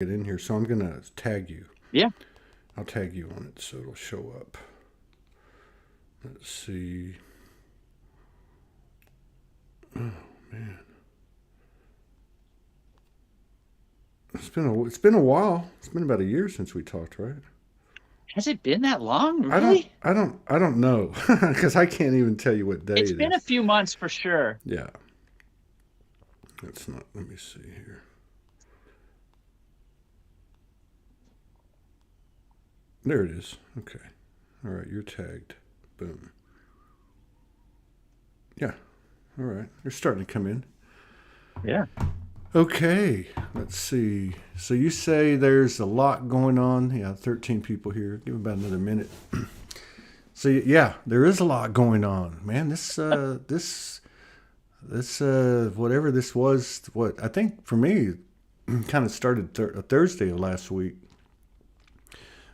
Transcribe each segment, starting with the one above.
get in here, so I'm gonna tag you. Yeah. I'll tag you on it so it'll show up. Let's see. Oh man, it's been a while. It's been about a year since we talked, right? Has it been that long? I don't Really? I don't I don't know because I can't even tell you what day It's it been a is. few months for sure. Yeah, that's not. Let me see here. There it is. Okay. All right, you're tagged. Boom. Yeah. All right, you're starting to come in. Yeah. Okay, let's see. So you say there's a lot going on. Yeah, 13 people here. Give about another minute. So yeah, there is a lot going on, man. This whatever this was, what I think for me, kind of started Thursday of last week.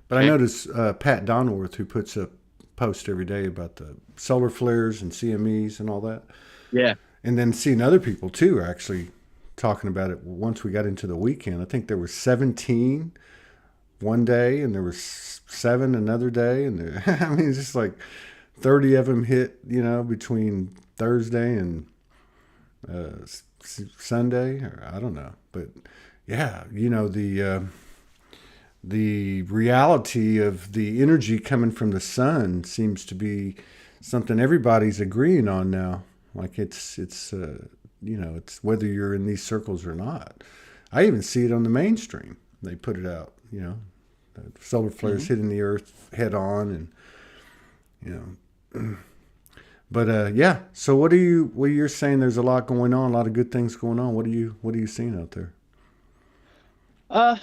But I Okay. noticed Pat Donworth, who puts a post every day about the solar flares and CMEs and all that, Yeah. and then seeing other people too are actually talking about it. Once we got into the weekend, I think there were 17 one day, and there was seven another day, and I mean, it's just like 30 of them hit, between Thursday and uh, Sunday, or I don't know, but yeah, the reality of the energy coming from the sun seems to be something everybody's agreeing on now. Like it's whether you're in these circles or not. I even see it on the mainstream. They put it out, the solar Hmm. flares hitting the Earth head on, and you know. But yeah. So what are you saying? There's a lot going on, a lot of good things going on. What are you seeing out there? Uh,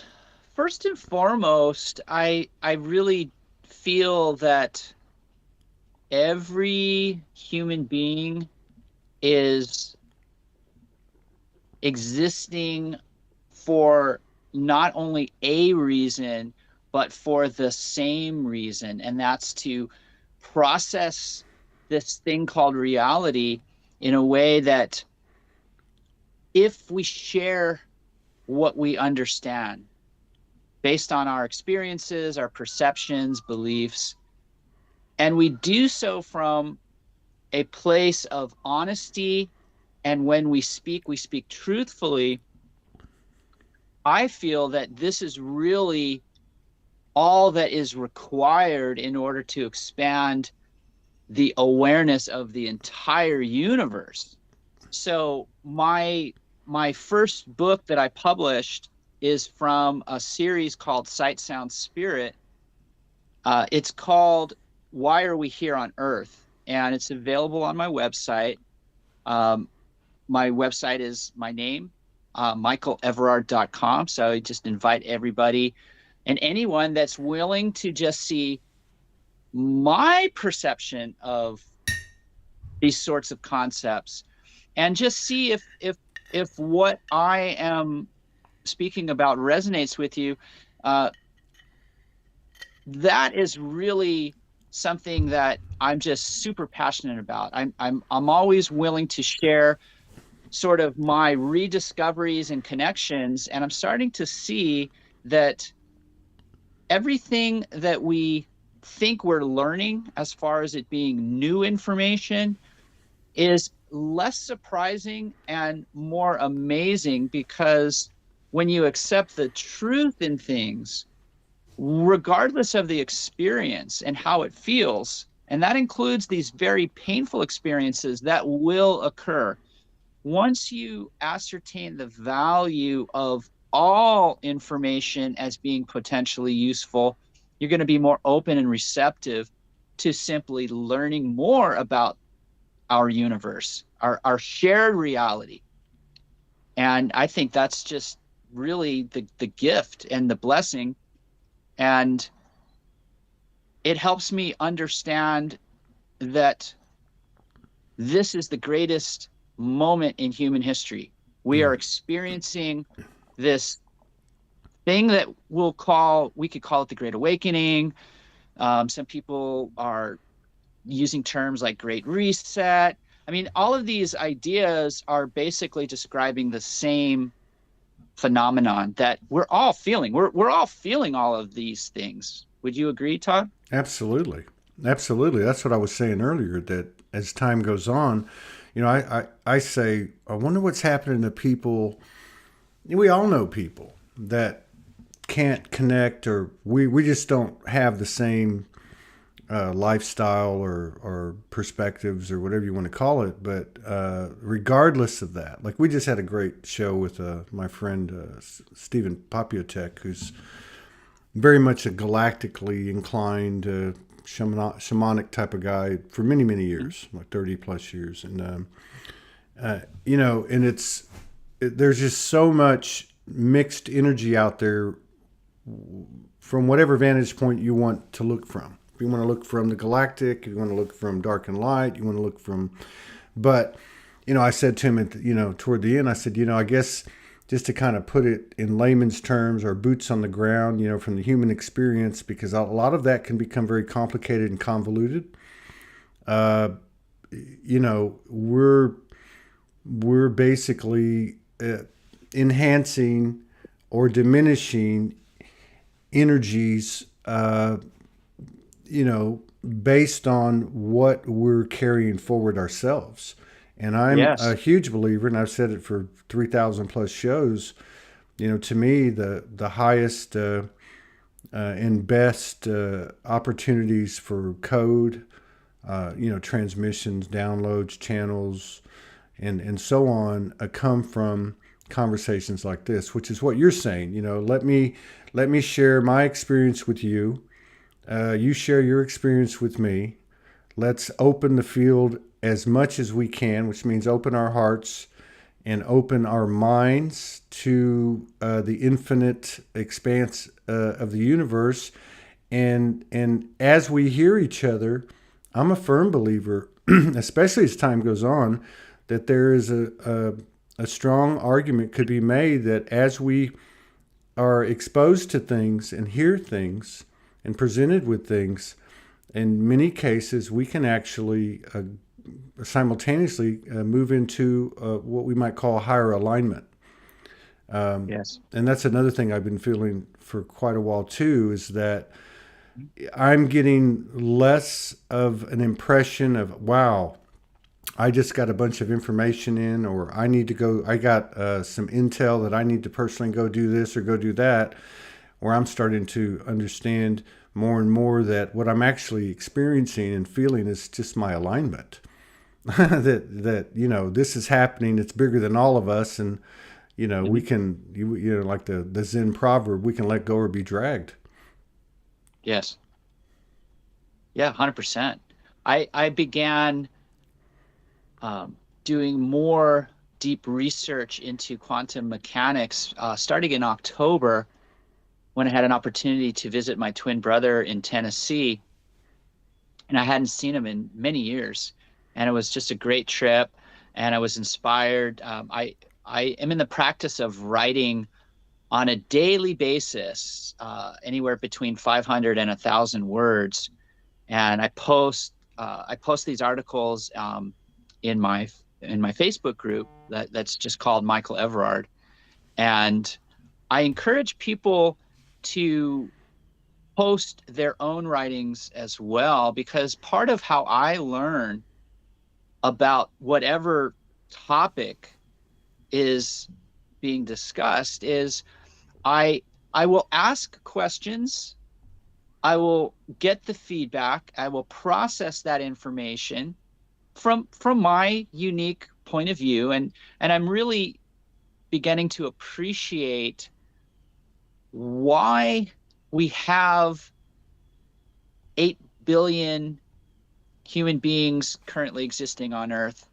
First and foremost, I really feel that every human being is existing for not only a reason, but for the same reason, and that's to process this thing called reality in a way that if we share what we understand based on our experiences, our perceptions, beliefs, and we do so from a place of honesty. And when we speak truthfully. I feel that this is really all that is required in order to expand the awareness of the entire universe. So my first book that I published is from a series called Sight Sound Spirit. It's called Why Are We Here on Earth? And it's available on my website. Um, my website is my name, michaelevrard.com. So I just invite everybody and anyone that's willing to just see my perception of these sorts of concepts and just see if what I am speaking about resonates with you. uh, that is really something that I'm just super passionate about. I'm always willing to share sort of my rediscoveries and connections, and I'm starting to see that everything that we think we're learning as far as it being new information is less surprising and more amazing, because when you accept the truth in things, regardless of the experience and how it feels, and that includes these very painful experiences that will occur, once you ascertain the value of all information as being potentially useful, you're going to be more open and receptive to simply learning more about our universe, our shared reality. And I think that's just really the gift and the blessing. And it helps me understand that this is the greatest moment in human history. We are Mm. experiencing this thing that we could call it the Great Awakening. Some people are using terms like Great Reset. I mean, all of these ideas are basically describing the same phenomenon that we're all feeling. We're all feeling all of these things. Would you agree, Todd? Absolutely. Absolutely. That's what I was saying earlier, that as time goes on, I say, I wonder what's happening to people. We all know people that can't connect, or we just don't have the same lifestyle or perspectives or whatever you want to call it. But regardless of that, like we just had a great show with my friend Stephen Popiotek, who's very much a galactically inclined shamanic type of guy for many, many years, like 30 plus years. And, and there's just so much mixed energy out there from whatever vantage point you want to look from. If you want to look from the galactic, if you want to look from dark and light, you want to look from, but, I said to him toward the end, I said, I guess just to kind of put it in layman's terms, or boots on the ground, from the human experience, because a lot of that can become very complicated and convoluted. We're basically enhancing or diminishing energies, based on what we're carrying forward ourselves. And I'm a huge believer, and I've said it for 3,000 plus shows, to me, the highest and best opportunities for code, transmissions, downloads, channels, and so on, come from conversations like this, which is what you're saying. Let me share my experience with you. You share your experience with me. Let's open the field as much as we can, which means open our hearts and open our minds to the infinite expanse of the universe. And as we hear each other, I'm a firm believer, especially as time goes on, that there is a strong argument could be made that as we are exposed to things and hear things and presented with things, in many cases, we can actually simultaneously move into what we might call higher alignment. Yes. And that's another thing I've been feeling for quite a while too, is that I'm getting less of an impression of, wow, I just got a bunch of information in, or I got some intel that I need to personally go do this or go do that, where I'm starting to understand more and more that what I'm actually experiencing and feeling is just my alignment. that this is happening. It's bigger than all of us, and we can like the Zen proverb, we can let go or be dragged. Yes. Yeah, 100%. I began doing more deep research into quantum mechanics starting in October, when I had an opportunity to visit my twin brother in Tennessee, and I hadn't seen him in many years. And it was just a great trip, and I was inspired. I am in the practice of writing on a daily basis, anywhere between 500 and 1,000 words. And I post these articles in my Facebook group that's just called Michael Evrard. And I encourage people to post their own writings as well, because part of how I learn about whatever topic is being discussed is I will ask questions, I will get the feedback, I will process that information from my unique point of view, and I'm really beginning to appreciate why we have 8 billion human beings currently existing on Earth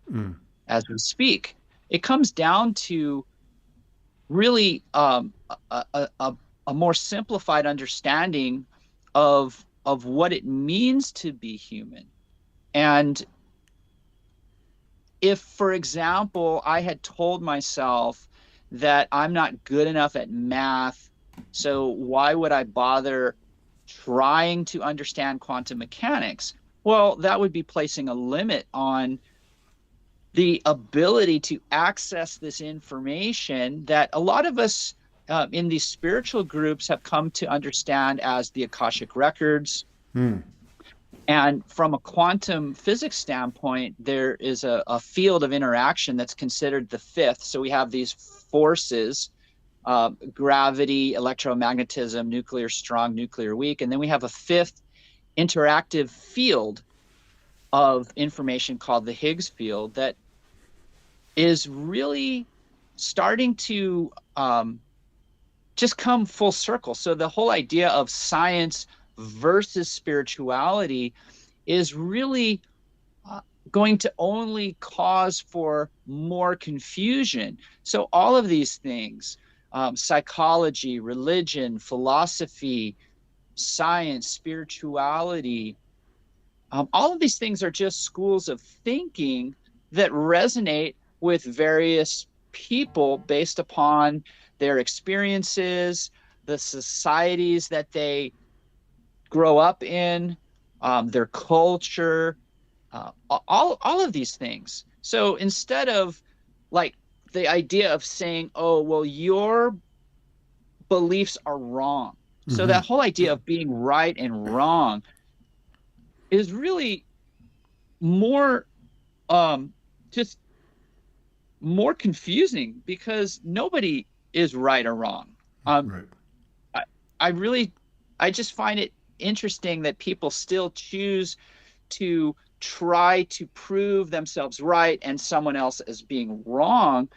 as we speak. It comes down to really a more simplified understanding of what it means to be human. And if, for example, I had told myself that I'm not good enough at math, so why would I bother trying to understand quantum mechanics? Well, that would be placing a limit on the ability to access this information that a lot of us in these spiritual groups have come to understand as the Akashic records. Hmm. And from a quantum physics standpoint, there is a field of interaction that's considered the fifth. So we have these forces, gravity, electromagnetism, nuclear strong, nuclear weak. And then we have a fifth interactive field of information called the Higgs field that is really starting to just come full circle. So the whole idea of science versus spirituality is really going to only cause for more confusion. So all of these things, psychology, religion, philosophy, science, spirituality, all of these things are just schools of thinking that resonate with various people based upon their experiences, the societies that they grow up in, their culture, all of these things. So instead of like the idea of saying, oh, well, your beliefs are wrong. So Mm-hmm. that whole idea of being right and wrong is really more just more confusing because nobody is right or wrong. Right. I, I really, I just find it interesting that people still choose to try to prove themselves right and someone else as being wrong,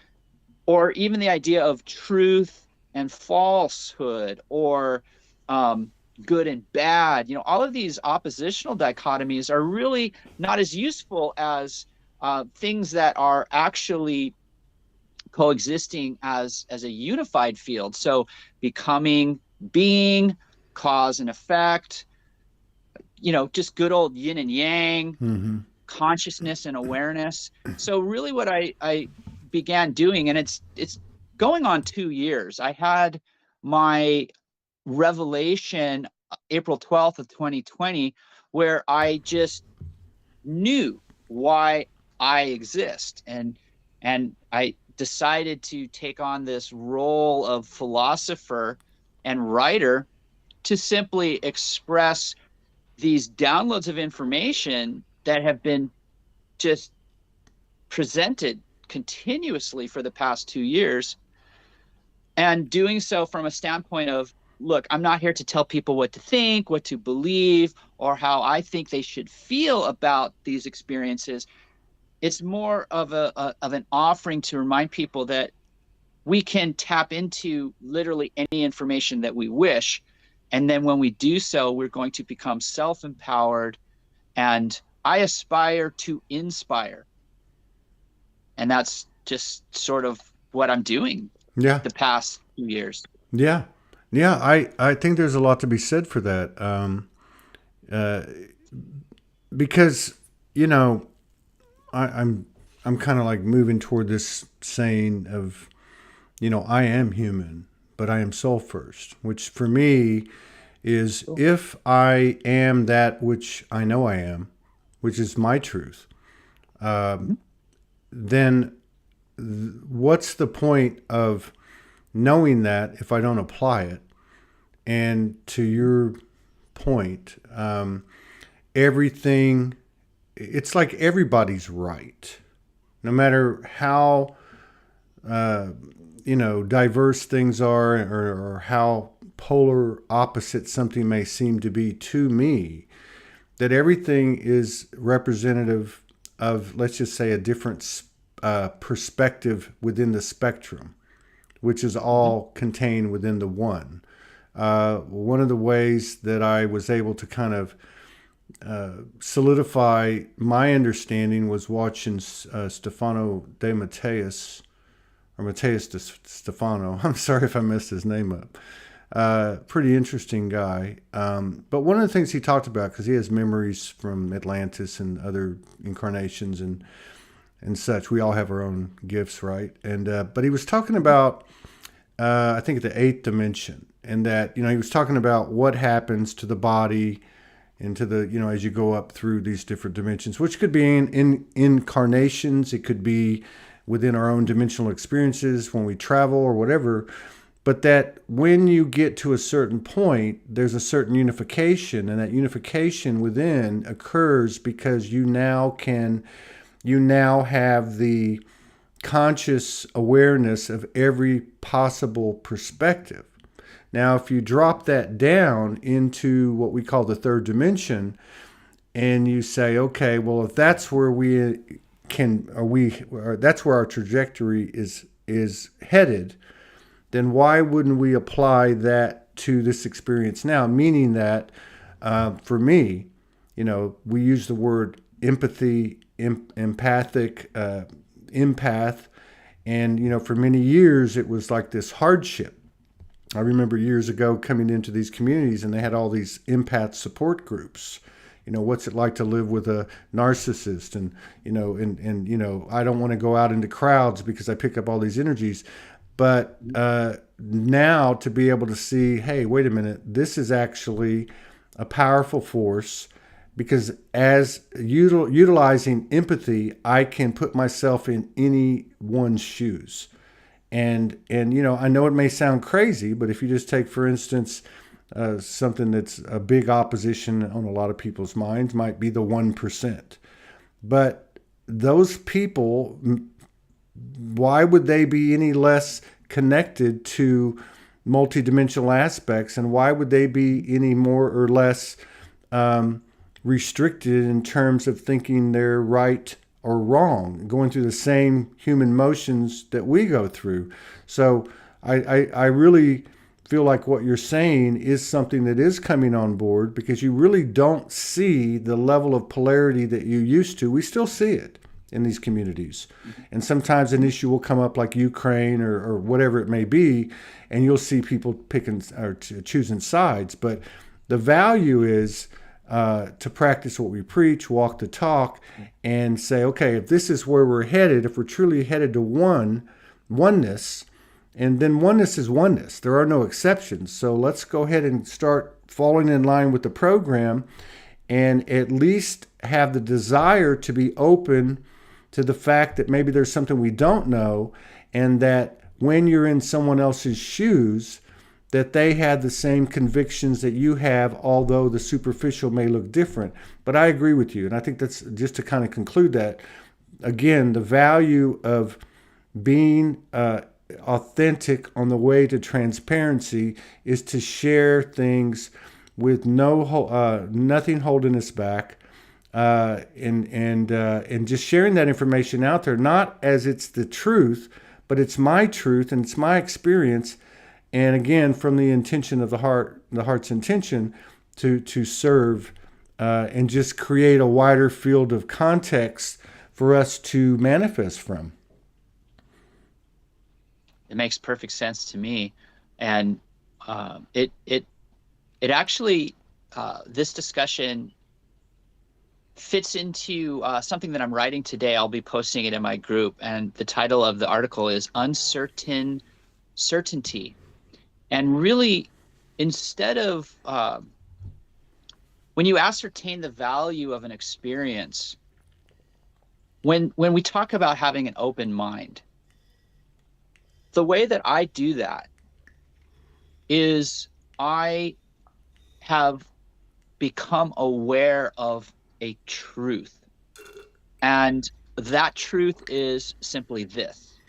or even the idea of truth and falsehood, or good and bad. You know, all of these oppositional dichotomies are really not as useful as things that are actually coexisting as a unified field. So becoming, being, cause and effect, you know, just good old yin and yang, Mm-hmm. consciousness and awareness. So really what I began doing, and it's going on 2 years. I had my revelation April 12th of 2020, where I just knew why I exist. And I decided to take on this role of philosopher and writer to simply express these downloads of information that have been just presented continuously for the past 2 years, and doing so from a standpoint of, look, I'm not here to tell people what to think, what to believe, or how I think they should feel about these experiences. It's more of an offering to remind people that we can tap into literally any information that we wish. And then when we do so, we're going to become self-empowered. And I aspire to inspire. And that's just sort of what I'm doing Yeah. the past 2 years. Yeah. Yeah. I think there's a lot to be said for that. Uh, because, you know, I'm kind of like moving toward this saying of, you know, I am human, but I am soul first, which for me is if I am that which I know I am, which is my truth, then what's the point of knowing that if I don't apply it? And to your point, everything, it's like everybody's right. No matter how, diverse things are, or how polar opposite something may seem to be to me, that everything is representative of, let's just say, a different perspective within the spectrum, which is all contained within the one. One of the ways that I was able to kind of solidify my understanding was watching Stefano de Mateus, or Mateus de Stefano. I'm sorry if I messed his name up. Pretty interesting guy. But one of the things he talked about, because he has memories from Atlantis and other incarnations and such. We all have our own gifts, right? And but he was talking about, I think, the eighth dimension, and that, you know, he was talking about what happens to the body into the, as you go up through these different dimensions, which could be in incarnations, it could be within our own dimensional experiences when we travel or whatever. But that when you get to a certain point, there's a certain unification, and that unification within occurs because you now have the conscious awareness of every possible perspective. Now, if you drop that down into what we call the third dimension, and you say, okay, well, if that's where that's where our trajectory is headed, then why wouldn't we apply that to this experience now? Meaning that, for me, we use the word empathy, empathic, empath, and for many years it was like this hardship. I remember years ago coming into these communities and they had all these empath support groups. What's it like to live with a narcissist? And, I don't want to go out into crowds because I pick up all these energies. But now to be able to see, hey, wait a minute, this is actually a powerful force, because as utilizing empathy, I can put myself in anyone's shoes. And I know it may sound crazy, but if you just take, for instance, something that's a big opposition on a lot of people's minds might be the 1%. But those people, why would they be any less connected to multidimensional aspects? And why would they be any more or less restricted in terms of thinking they're right or wrong, going through the same human motions that we go through? So I really feel like what you're saying is something that is coming on board, because you really don't see the level of polarity that you used to. We still see it in these communities. And sometimes an issue will come up like Ukraine or whatever it may be, and you'll see people picking or choosing sides. But the value is to practice what we preach, walk the talk, and say, okay, if this is where we're headed, if we're truly headed to oneness, and then oneness is oneness. There are no exceptions. So let's go ahead and start falling in line with the program, and at least have the desire to be open to the fact that maybe there's something we don't know, and that when you're in someone else's shoes, that they had the same convictions that you have, although the superficial may look different. But I agree with you. And I think that's just to kind of conclude that, again, the value of being authentic on the way to transparency is to share things with nothing holding us back, and just sharing that information out there, not as it's the truth, but it's my truth and it's my experience. And again, from the intention of the heart's intention to serve, and just create a wider field of context for us to manifest from. It makes perfect sense to me, and it actually, this discussion fits into something that I'm writing today. I'll be posting it in my group, and the title of the article is Uncertain Certainty. And really, instead of when you ascertain the value of an experience, when we talk about having an open mind, the way that I do that is I have become aware of a truth. And that truth is simply this: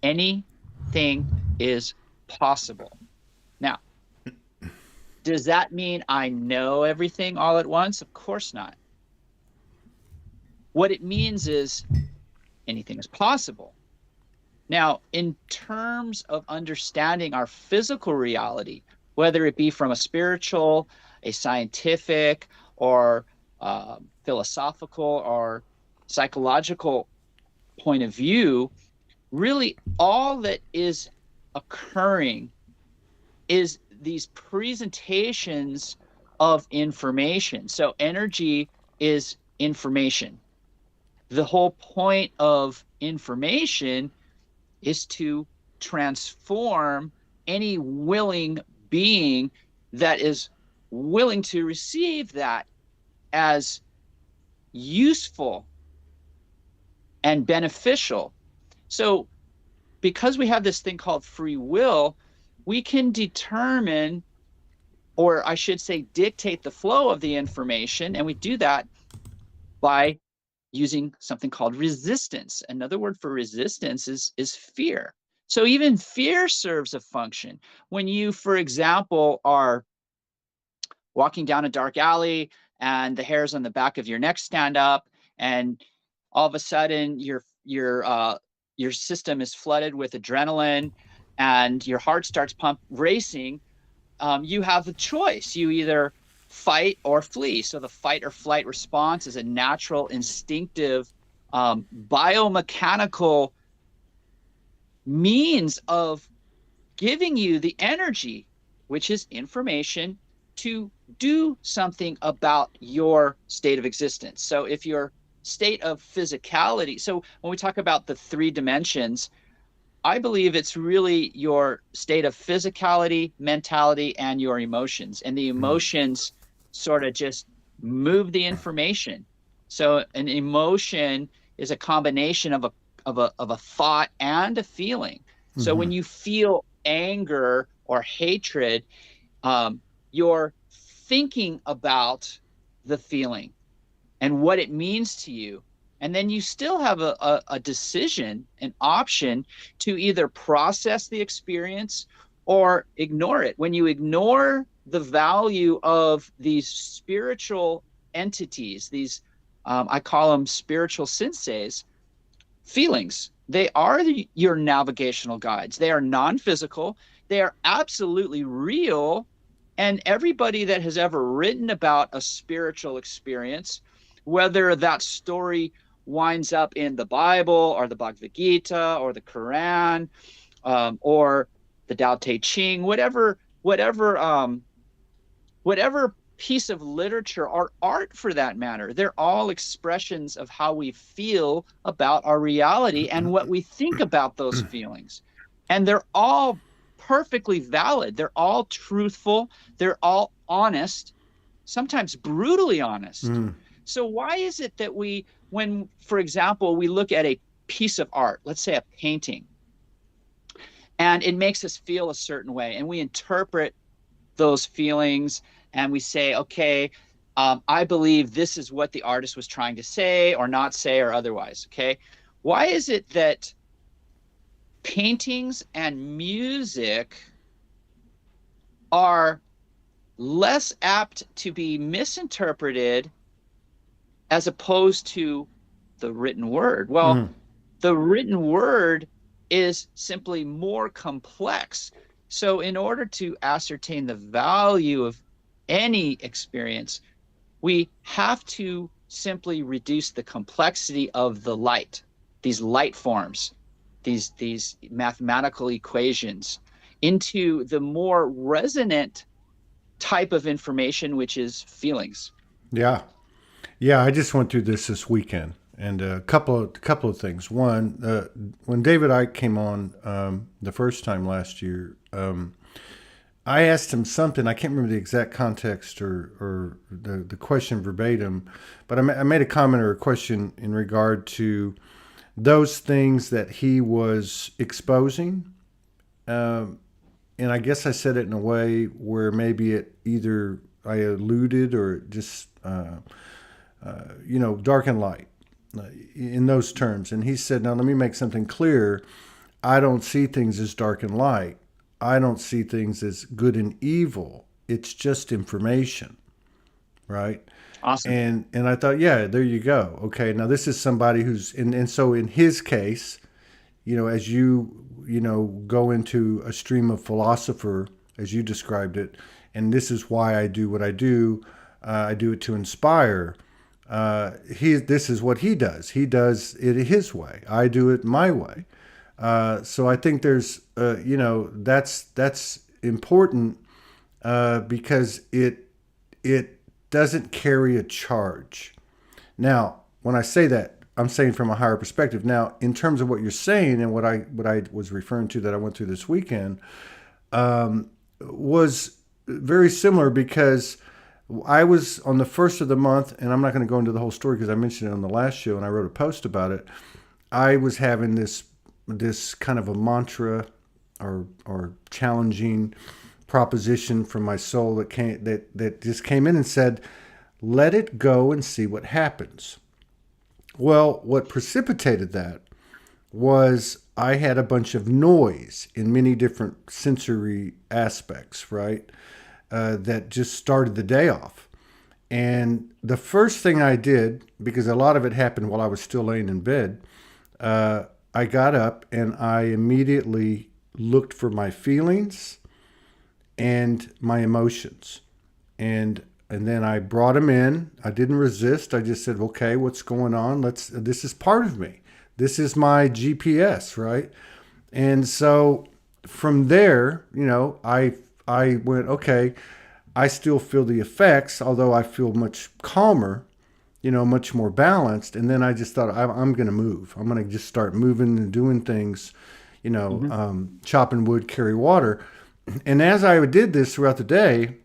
anything is possible. Now, does that mean I know everything all at once? Of course not. What it means is anything is possible. Now, in terms of understanding our physical reality, whether it be from a spiritual, a scientific, or philosophical or psychological point of view, really all that is occurring is these presentations of information. So energy is information. The whole point of information is to transform any willing being that is willing to receive that as useful and beneficial. So because we have this thing called free will, we can determine, or I should say, dictate the flow of the information. And we do that by using something called resistance. Another word for resistance is fear. So even fear serves a function. When you, for example, are walking down a dark alley and the hairs on the back of your neck stand up, and all of a sudden your system is flooded with adrenaline and your heart starts racing, you have a choice. You either fight or flee. So the fight or flight response is a natural, instinctive, biomechanical means of giving you the energy, which is information, to do something about your state of existence. So if your state of physicality, so when we talk about the three dimensions, I believe it's really your state of physicality, mentality, and your emotions. And the emotions sort of just move the information. So an emotion is a combination of a thought and a feeling. So when you feel anger or hatred, you're thinking about the feeling and what it means to you. And then you still have a decision, an option to either process the experience or ignore it. When you ignore the value of these spiritual entities, these, I call them spiritual senseis, feelings, they are your navigational guides. They are non-physical. They are absolutely real. And everybody that has ever written about a spiritual experience, whether that story winds up in the Bible or the Bhagavad Gita or the Quran, or the Tao Te Ching, whatever piece of literature or art for that matter, they're all expressions of how we feel about our reality and what we think about those feelings. And they're all perfectly valid. They're all truthful. They're all honest, sometimes brutally honest. So why is it that when, for example, we look at a piece of art, let's say a painting, and it makes us feel a certain way, and we interpret those feelings and we say, okay, I believe this is what the artist was trying to say or not say or otherwise, okay? Why is it that paintings and music are less apt to be misinterpreted as opposed to the written word? Well, the written word is simply more complex. So in order to ascertain the value of any experience, we have to simply reduce the complexity of the light, these light forms, these mathematical equations, into the more resonant type of information, which is feelings. Yeah. Yeah, I just went through this weekend, and a couple of things. One, when David Icke came on the first time last year, I asked him something. I can't remember the exact context or the question verbatim, but I made a comment or a question in regard to those things that he was exposing. And I guess I said it in a way where maybe it either I alluded or just, dark and light in those terms. And he said, now let me make something clear. I don't see things as dark and light. I don't see things as good and evil. It's just information, right? Awesome. And I thought, yeah, there you go. Okay, now this is somebody who's and so in his case, as you go into a stream of philosopher, as you described it, and this is why I do what I do. I do it to inspire. This is what he does. He does it his way. I do it my way. So I think there's, that's important because it doesn't carry a charge. Now, when I say that, I'm saying from a higher perspective. Now, in terms of what you're saying and what I was referring to that I went through this weekend, was very similar because I was on the first of the month, and I'm not going to go into the whole story because I mentioned it on the last show and I wrote a post about it. I was having this kind of a mantra or challenging proposition from my soul that just came in and said, "Let it go and see what happens." Well, what precipitated that was I had a bunch of noise in many different sensory aspects, right? That just started the day off. And the first thing I did, because a lot of it happened while I was still laying in bed, I got up and I immediately looked for my feelings and my emotions. And then I brought them in. I didn't resist. I just said, "Okay, what's going on? This is part of me. This is my GPS, right?" And so from there, I went, "Okay, I still feel the effects, although I feel much calmer, much more balanced." And then I just thought, I'm going to move. I'm going to just start moving and doing things, Mm-hmm. chopping wood, carry water. And as I did this throughout the day,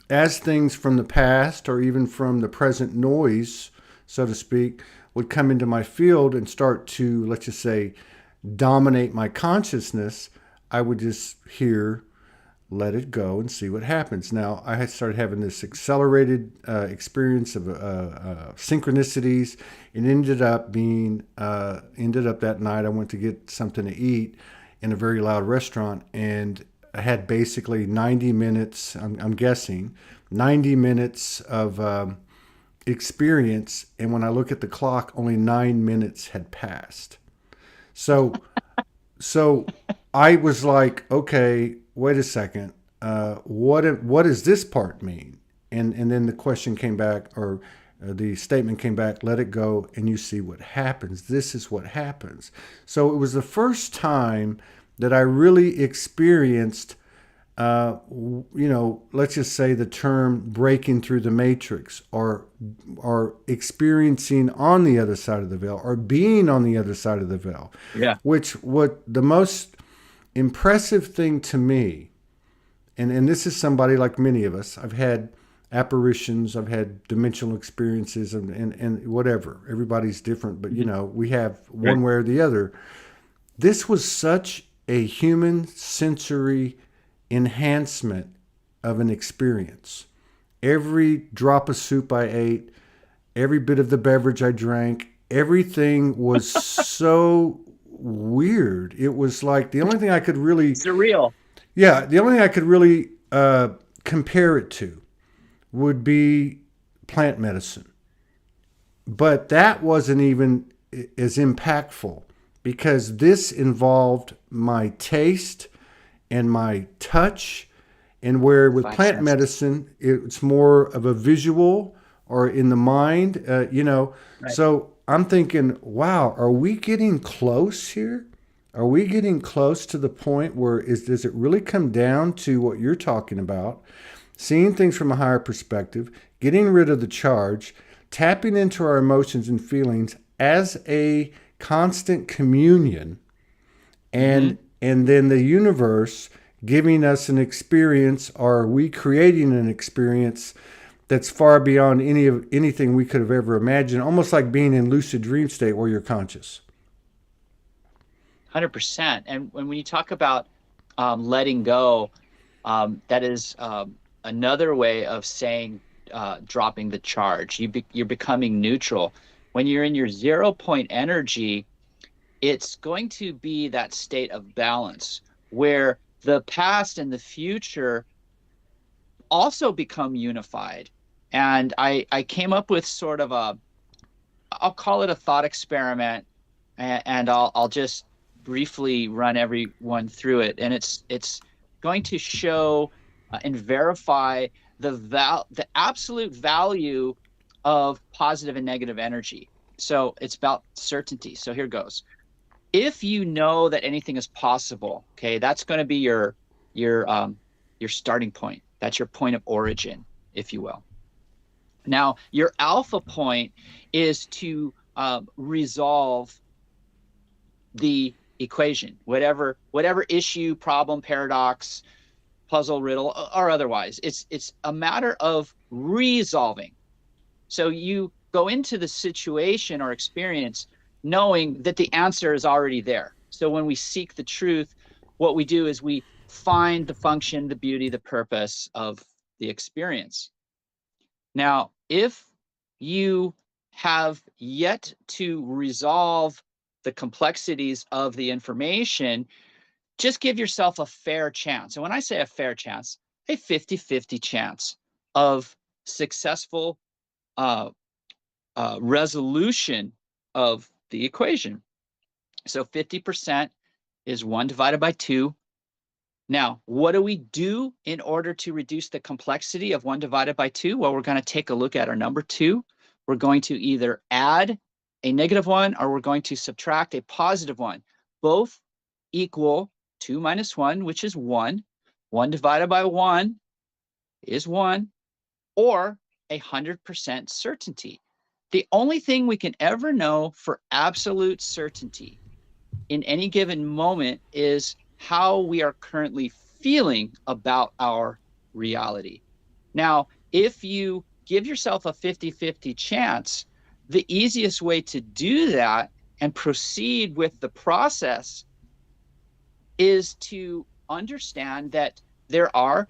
as things from the past or even from the present noise, so to speak, would come into my field and start to, let's just say, dominate my consciousness, I would just hear, "Let it go and see what happens." Now, I had started having this accelerated experience of synchronicities. It ended up that night. I went to get something to eat in a very loud restaurant, and I had basically 90 minutes. I'm guessing 90 minutes of experience, and when I look at the clock, only 9 minutes had passed. So so I was like, "Okay, wait a second. What does this part mean?" And then the question came back, or the statement came back: "Let it go, and you see what happens. This is what happens." So it was the first time that I really experienced, let's just say the term breaking through the matrix, or experiencing on the other side of the veil, or being on the other side of the veil. Yeah. Which, what the most impressive thing to me, and this is somebody like many of us, I've had apparitions, I've had dimensional experiences, and whatever. Everybody's different, but Mhm. we have Right. one way or the other. This was such a human sensory enhancement of an experience. Every drop of soup I ate, every bit of the beverage I drank, everything was so weird. It was like the only thing I could really, Surreal. yeah, the only thing I could really compare it to would be plant medicine. But that wasn't even as impactful because this involved my taste and my touch, and where with Five plant senses. medicine it's more of a visual or in the mind, Right. so I'm thinking, wow, are we getting close here? Are we getting close to the point where does it really come down to what you're talking about, seeing things from a higher perspective, getting rid of the charge, tapping into our emotions and feelings as a constant communion, Mm-hmm. and then the universe giving us an experience, or are we creating an experience that's far beyond anything we could have ever imagined, almost like being in lucid dream state where you're conscious. 100%. And when you talk about letting go, that is another way of saying dropping the charge. You're becoming neutral. When you're in your 0 point energy, it's going to be that state of balance where the past and the future also become unified. And I came up with sort of I'll call it a thought experiment, and I'll just briefly run everyone through it. And it's going to show and verify the absolute value of positive and negative energy. So it's about certainty. So here goes. If you know that anything is possible, okay, that's going to be your starting point. That's your point of origin, if you will. Now, your alpha point is to resolve the equation, whatever issue, problem, paradox, puzzle, riddle, or otherwise. It's a matter of resolving. So you go into the situation or experience knowing that the answer is already there. So when we seek the truth, what we do is we find the function, the beauty, the purpose of the experience. Now, if you have yet to resolve the complexities of the information, just give yourself a fair chance. And when I say a fair chance, a 50-50 chance of successful resolution of the equation. So 50% is 1 divided by 2. Now, what do we do in order to reduce the complexity of 1 divided by 2? Well, we're going to take a look at our number 2. We're going to either add a -1 or we're going to subtract a +1. Both equal 2 minus 1, which is 1. 1 divided by 1 is 1, or 100% certainty. The only thing we can ever know for absolute certainty in any given moment is how we are currently feeling about our reality. Now, if you give yourself a 50-50 chance, the easiest way to do that and proceed with the process is to understand that there are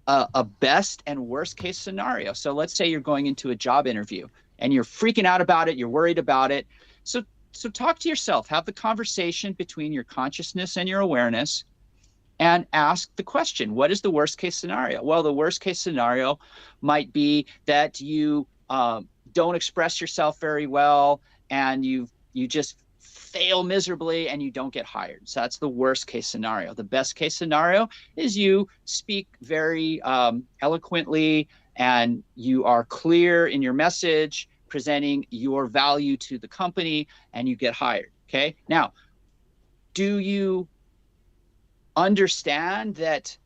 a best and worst case scenario. So let's say you're going into a job interview and you're freaking out about it, you're worried about it. So talk to yourself, have the conversation between your consciousness and your awareness, and ask the question, what is the worst case scenario? Well, the worst case scenario might be that you don't express yourself very well and you just fail miserably and you don't get hired. So that's the worst case scenario. The best case scenario is you speak very eloquently and you are clear in your message, presenting your value to the company, and you get hired. Okay. Now, do you understand that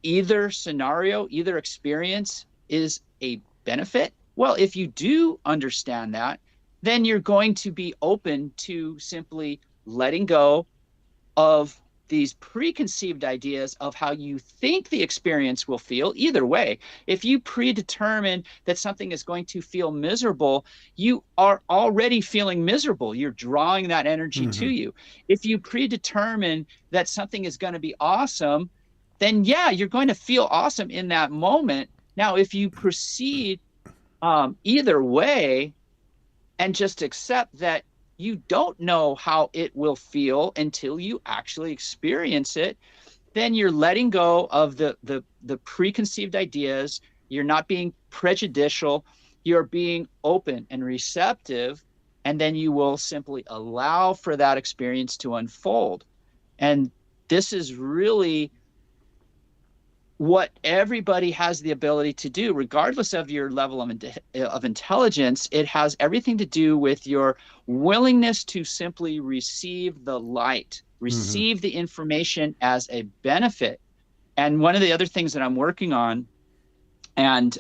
either scenario, either experience is a benefit? Well, if you do understand that, then you're going to be open to simply letting go of these preconceived ideas of how you think the experience will feel. Either way, if you predetermine that something is going to feel miserable, you are already feeling miserable. You're drawing that energy to you. If you predetermine that something is going to be awesome, then yeah, you're going to feel awesome in that moment. Now, if you proceed either way and just accept that you don't know how it will feel until you actually experience it, then you're letting go of the preconceived ideas. You're not being prejudicial. You're being open and receptive, and then you will simply allow for that experience to unfold. And this is really what everybody has the ability to do, regardless of your level of intelligence. It has everything to do with your willingness to simply receive the light, receive the information as a benefit. And one of the other things that I'm working on, and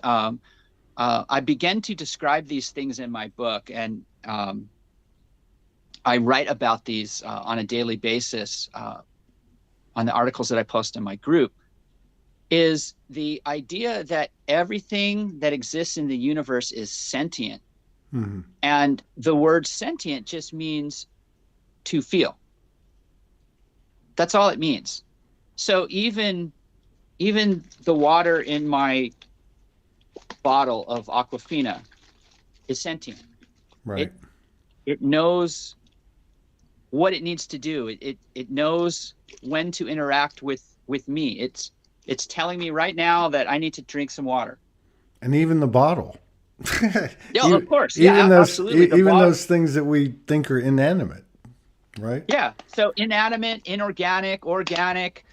I began to describe these things in my book, and I write about these on a daily basis on the articles that I post in my group, is the idea that everything that exists in the universe is sentient. And the word sentient just means to feel. That's all it means. So even the water in my bottle of Aquafina is sentient. Right. It knows what it needs to do. It knows when to interact with me. It's telling me right now that I need to drink some water. And even the bottle. Yeah, of course. Yeah, absolutely. Even those things that we think are inanimate, right? Yeah. So inanimate, inorganic, organic,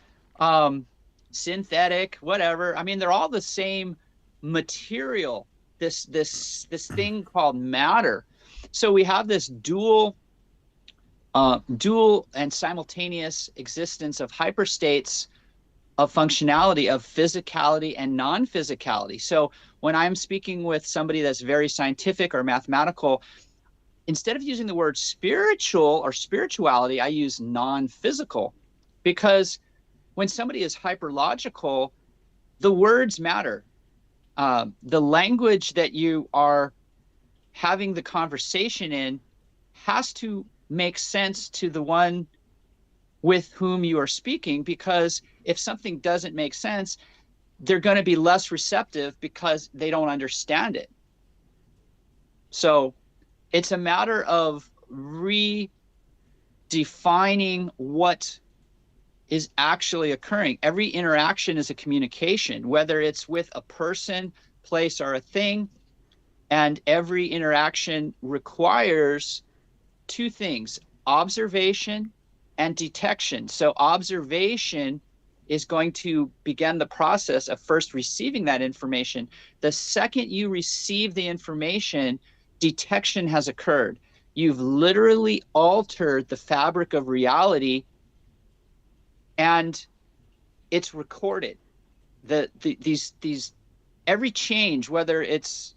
synthetic, whatever. I mean, they're all the same material. This thing called matter. So we have this dual and simultaneous existence of hyperstates of functionality, of physicality and non-physicality. So when I'm speaking with somebody that's very scientific or mathematical, instead of using the word spiritual or spirituality, I use non-physical, because when somebody is hyperlogical, the words matter. The language that you are having the conversation in has to make sense to the one with whom you are speaking, because if something doesn't make sense, they're going to be less receptive because they don't understand it. So it's a matter of redefining what is actually occurring. Every interaction is a communication, whether it's with a person, place, or a thing. And every interaction requires two things: observation and detection. So observation is going to begin the process of first receiving that information. The second you receive the information, detection has occurred. You've literally altered the fabric of reality, and it's recorded. These every change, whether it's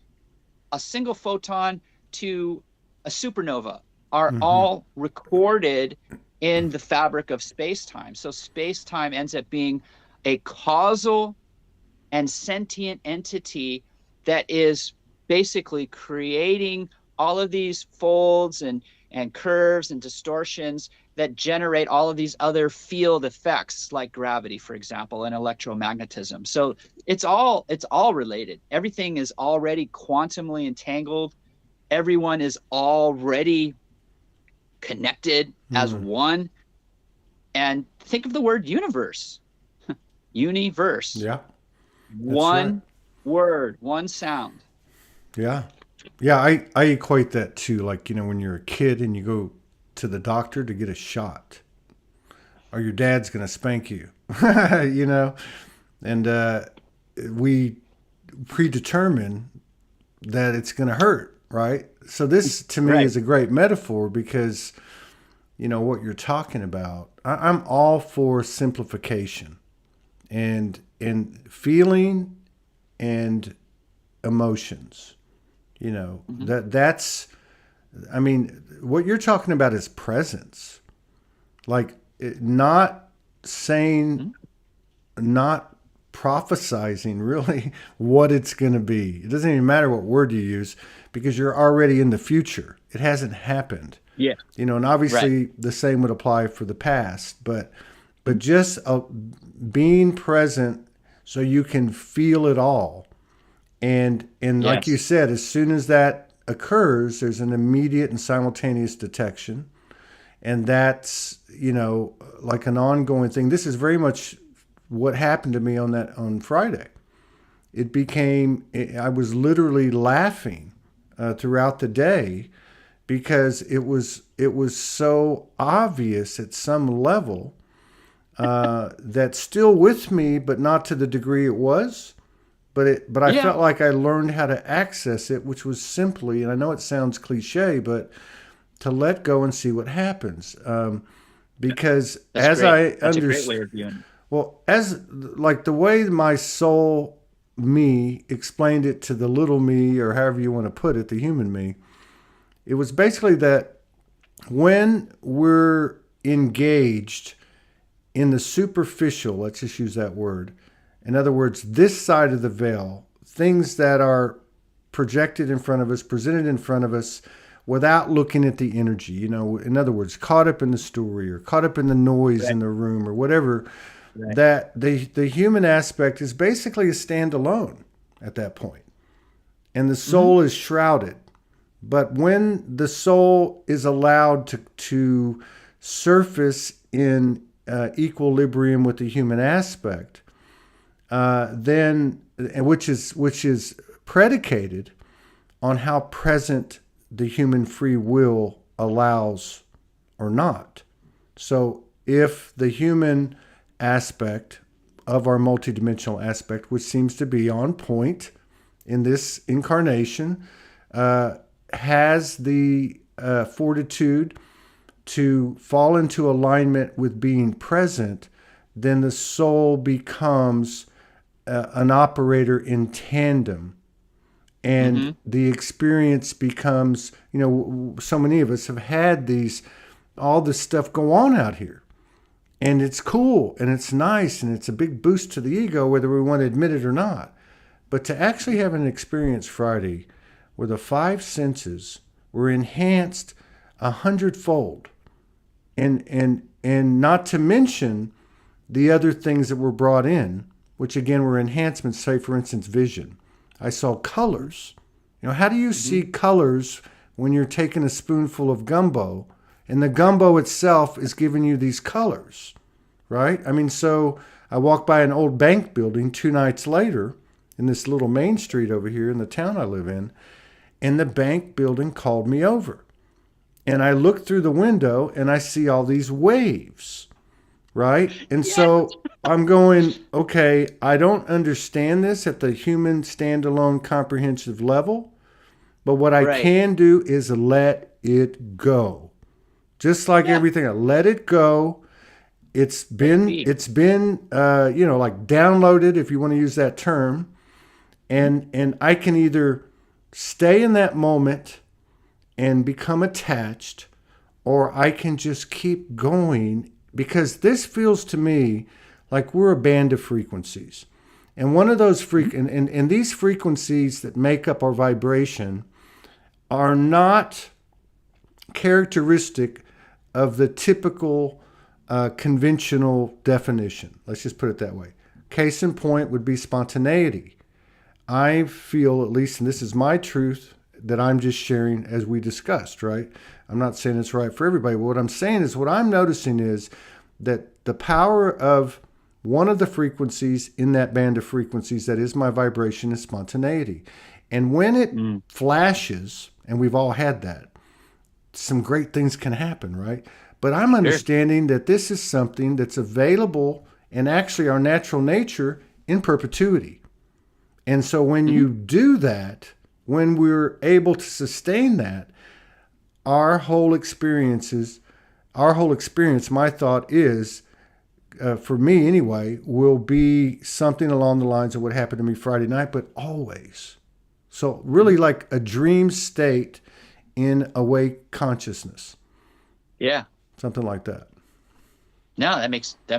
a single photon to a supernova, are all recorded in the fabric of space-time. So space-time ends up being a causal and sentient entity that is basically creating all of these folds and curves and distortions that generate all of these other field effects, like gravity, for example, and electromagnetism. So it's all related. Everything is already quantumly entangled. Everyone is already connected as one. And think of the word universe. Universe. Yeah. One word, one sound. Yeah. Yeah, I equate that to, like, when you're a kid and you go to the doctor to get a shot, or your dad's going to spank you, and we predetermine that it's going to hurt, right? So this, to me, is a great metaphor, because, what you're talking about, I'm all for simplification and feeling and emotions. That's, I mean, what you're talking about is presence, like not saying, not prophesizing really what it's going to be. It doesn't even matter what word you use, because you're already in the future. It hasn't happened. Yeah. And obviously the same would apply for the past, but just being present so you can feel it all. And like you said, as soon as that occurs, there's an immediate and simultaneous detection. And that's, like an ongoing thing. This is very much what happened to me on Friday. I was literally laughing throughout the day, because it was so obvious at some level, that's still with me, but not to the degree it was. But I felt like I learned how to access it, which was simply, and I know it sounds cliche, but to let go and see what happens. Because That's as great. I That's a great way understand, of viewing it. well, as like the way my soul me explained it to the little me, or however you want to put it, the human me, it was basically that when we're engaged in the superficial, let's just use that word. In other words, this side of the veil, things that are projected in front of us, presented in front of us, without looking at the energy, in other words, caught up in the story or caught up in the noise in the room or whatever, that the human aspect is basically a standalone at that point. And the soul is shrouded. But when the soul is allowed to surface in equilibrium with the human aspect, then, which is predicated on how present the human free will allows or not. So if the human aspect of our multidimensional aspect, which seems to be on point in this incarnation, has the fortitude to fall into alignment with being present, then the soul becomes an operator in tandem. And the experience becomes, so many of us have had all this stuff go on out here. And it's cool and it's nice and it's a big boost to the ego, whether we want to admit it or not. But to actually have an experience Friday where the five senses were enhanced 100-fold, and not to mention the other things that were brought in, which again were enhancements, say for instance vision. I saw colors. You know, how do you see colors when you're taking a spoonful of gumbo and the gumbo itself is giving you these colors, right? I mean, so I walked by an old bank building 2 nights later in this little main street over here in the town I live in, and the bank building called me over. And I look through the window and I see all these waves, right? And Yes. so I'm going, okay, I don't understand this at the human standalone comprehensive level, but what I Right. can do is let it go. Just like Yeah. everything, I let it go. It's Let it been be. it's been like downloaded, if you want to use that term, and I can either stay in that moment and become attached, or I can just keep going, because this feels to me like we're a band of frequencies. And one of those and these frequencies that make up our vibration are not characteristic of the typical conventional definition. Let's just put it that way. Case in point would be spontaneity. I feel, at least, and this is my truth that I'm just sharing as we discussed, right? I'm not saying it's right for everybody, but what I'm saying is what I'm noticing is that the power of one of the frequencies in that band of frequencies that is my vibration is spontaneity. And when it Mm. flashes, and we've all had that, some great things can happen, right? But I'm Sure. understanding that this is something that's available and actually our natural nature in perpetuity. And so when Mhm. you do that, when we're able to sustain that, our whole experiences, my thought is, for me anyway, will be something along the lines of what happened to me Friday night, but always. So really Mhm. like a dream state in awake consciousness, Yeah. something like that. No, that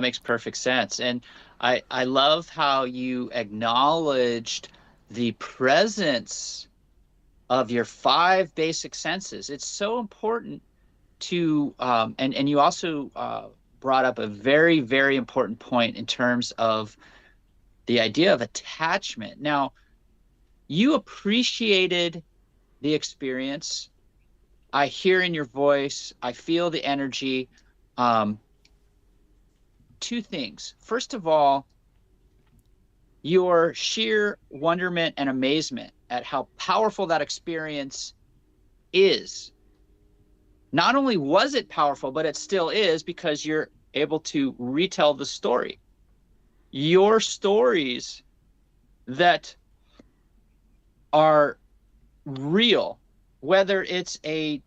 makes perfect sense. And I love how you acknowledged the presence of your five basic senses. It's so important to and you also brought up a very, very important point in terms of the idea of attachment. Now, you appreciated the experience. I hear in your voice, I feel the energy. Um, Two things. First of all, your sheer wonderment and amazement at how powerful that experience is. Not only was it powerful, but it still is, because you're able to retell the story. Your stories that are real, whether it's a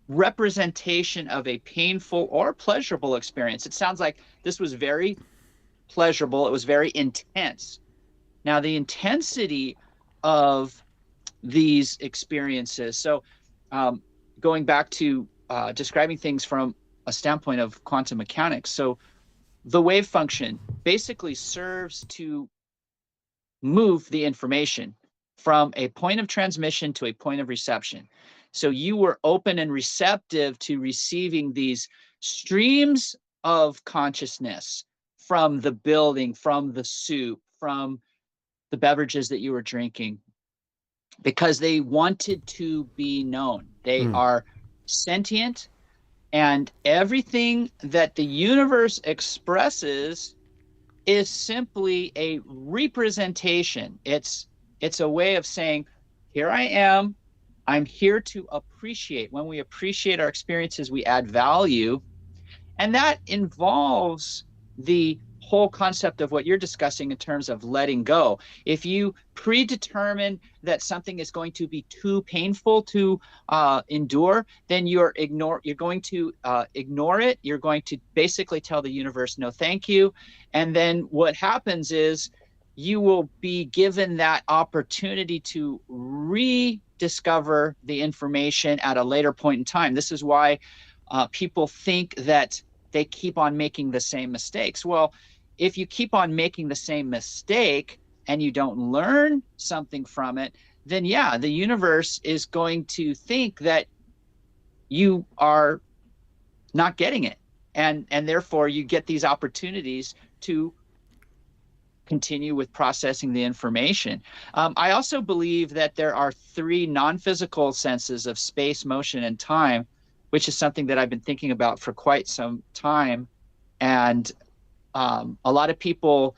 representation of a painful or pleasurable experience. It sounds like this was very pleasurable, it was very intense. Now, the intensity of these experiences, so um, going back to describing things from a standpoint of quantum mechanics, so the wave function basically serves to move the information from a point of transmission to a point of reception. So you were open and receptive to receiving these streams of consciousness from the building, from the soup, from the beverages that you were drinking, because they wanted to be known. They Mm. are sentient, and everything that the universe expresses is simply a representation. It's a way of saying, here I am. I'm here to appreciate. When we appreciate our experiences, we add value. And that involves the whole concept of what you're discussing in terms of letting go. If you predetermine that something is going to be too painful to endure, then you're going to ignore it. You're going to basically tell the universe, no, thank you. And then what happens is you will be given that opportunity to rediscover the information at a later point in time. This is why people think that they keep on making the same mistakes. Well, if you keep on making the same mistake and you don't learn something from it, then yeah, the universe is going to think that you are not getting it. And therefore you get these opportunities to continue with processing the information. I also believe that there are three non-physical senses of space, motion, and time, which is something that I've been thinking about for quite some time. And a lot of people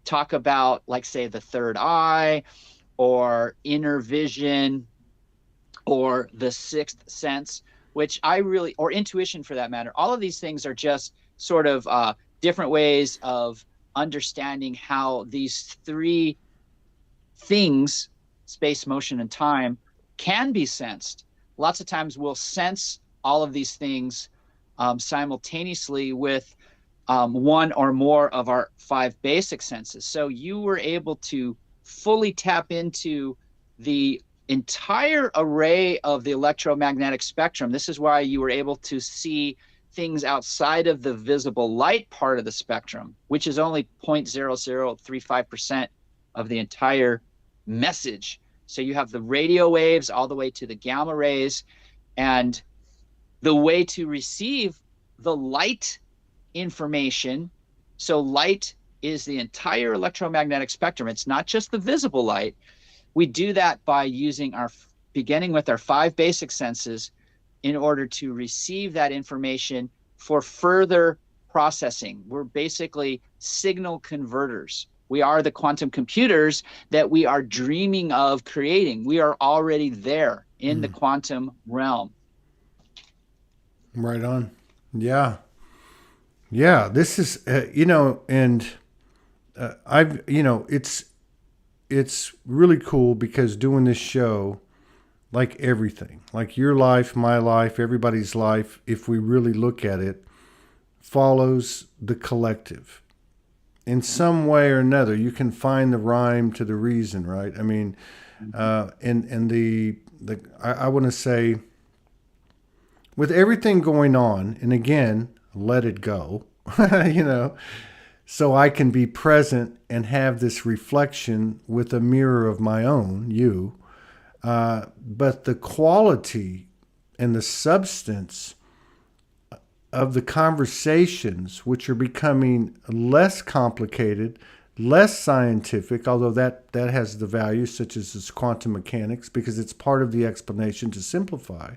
talk about, like, say, the third eye or inner vision or the sixth sense, which I really, or intuition for that matter. All of these things are just sort of different ways of understanding how these three things, space, motion, and time, can be sensed. Lots of times we'll sense all of these things simultaneously with one or more of our five basic senses. So you were able to fully tap into the entire array of the electromagnetic spectrum. This is why you were able to see things outside of the visible light part of the spectrum, which is only 0.0035% of the entire message. So you have the radio waves all the way to the gamma rays, and the way to receive the light information. So light is the entire electromagnetic spectrum. It's not just the visible light. We do that by beginning with our five basic senses in order to receive that information for further processing. We're basically signal converters. We are the quantum computers that we are dreaming of creating. We are already there in the quantum realm. Right on. Yeah. Yeah. This is, and I've, it's really cool because doing this show, like everything, like your life, my life, everybody's life, if we really look at it, follows the collective. In some way or another, you can find the rhyme to the reason, right? I mean, I want to say, with everything going on, and again, let it go, so I can be present and have this reflection with a mirror of my own, you. But the quality and the substance of the conversations, which are becoming less complicated, less scientific, although that has the value, such as this quantum mechanics, because it's part of the explanation to simplify,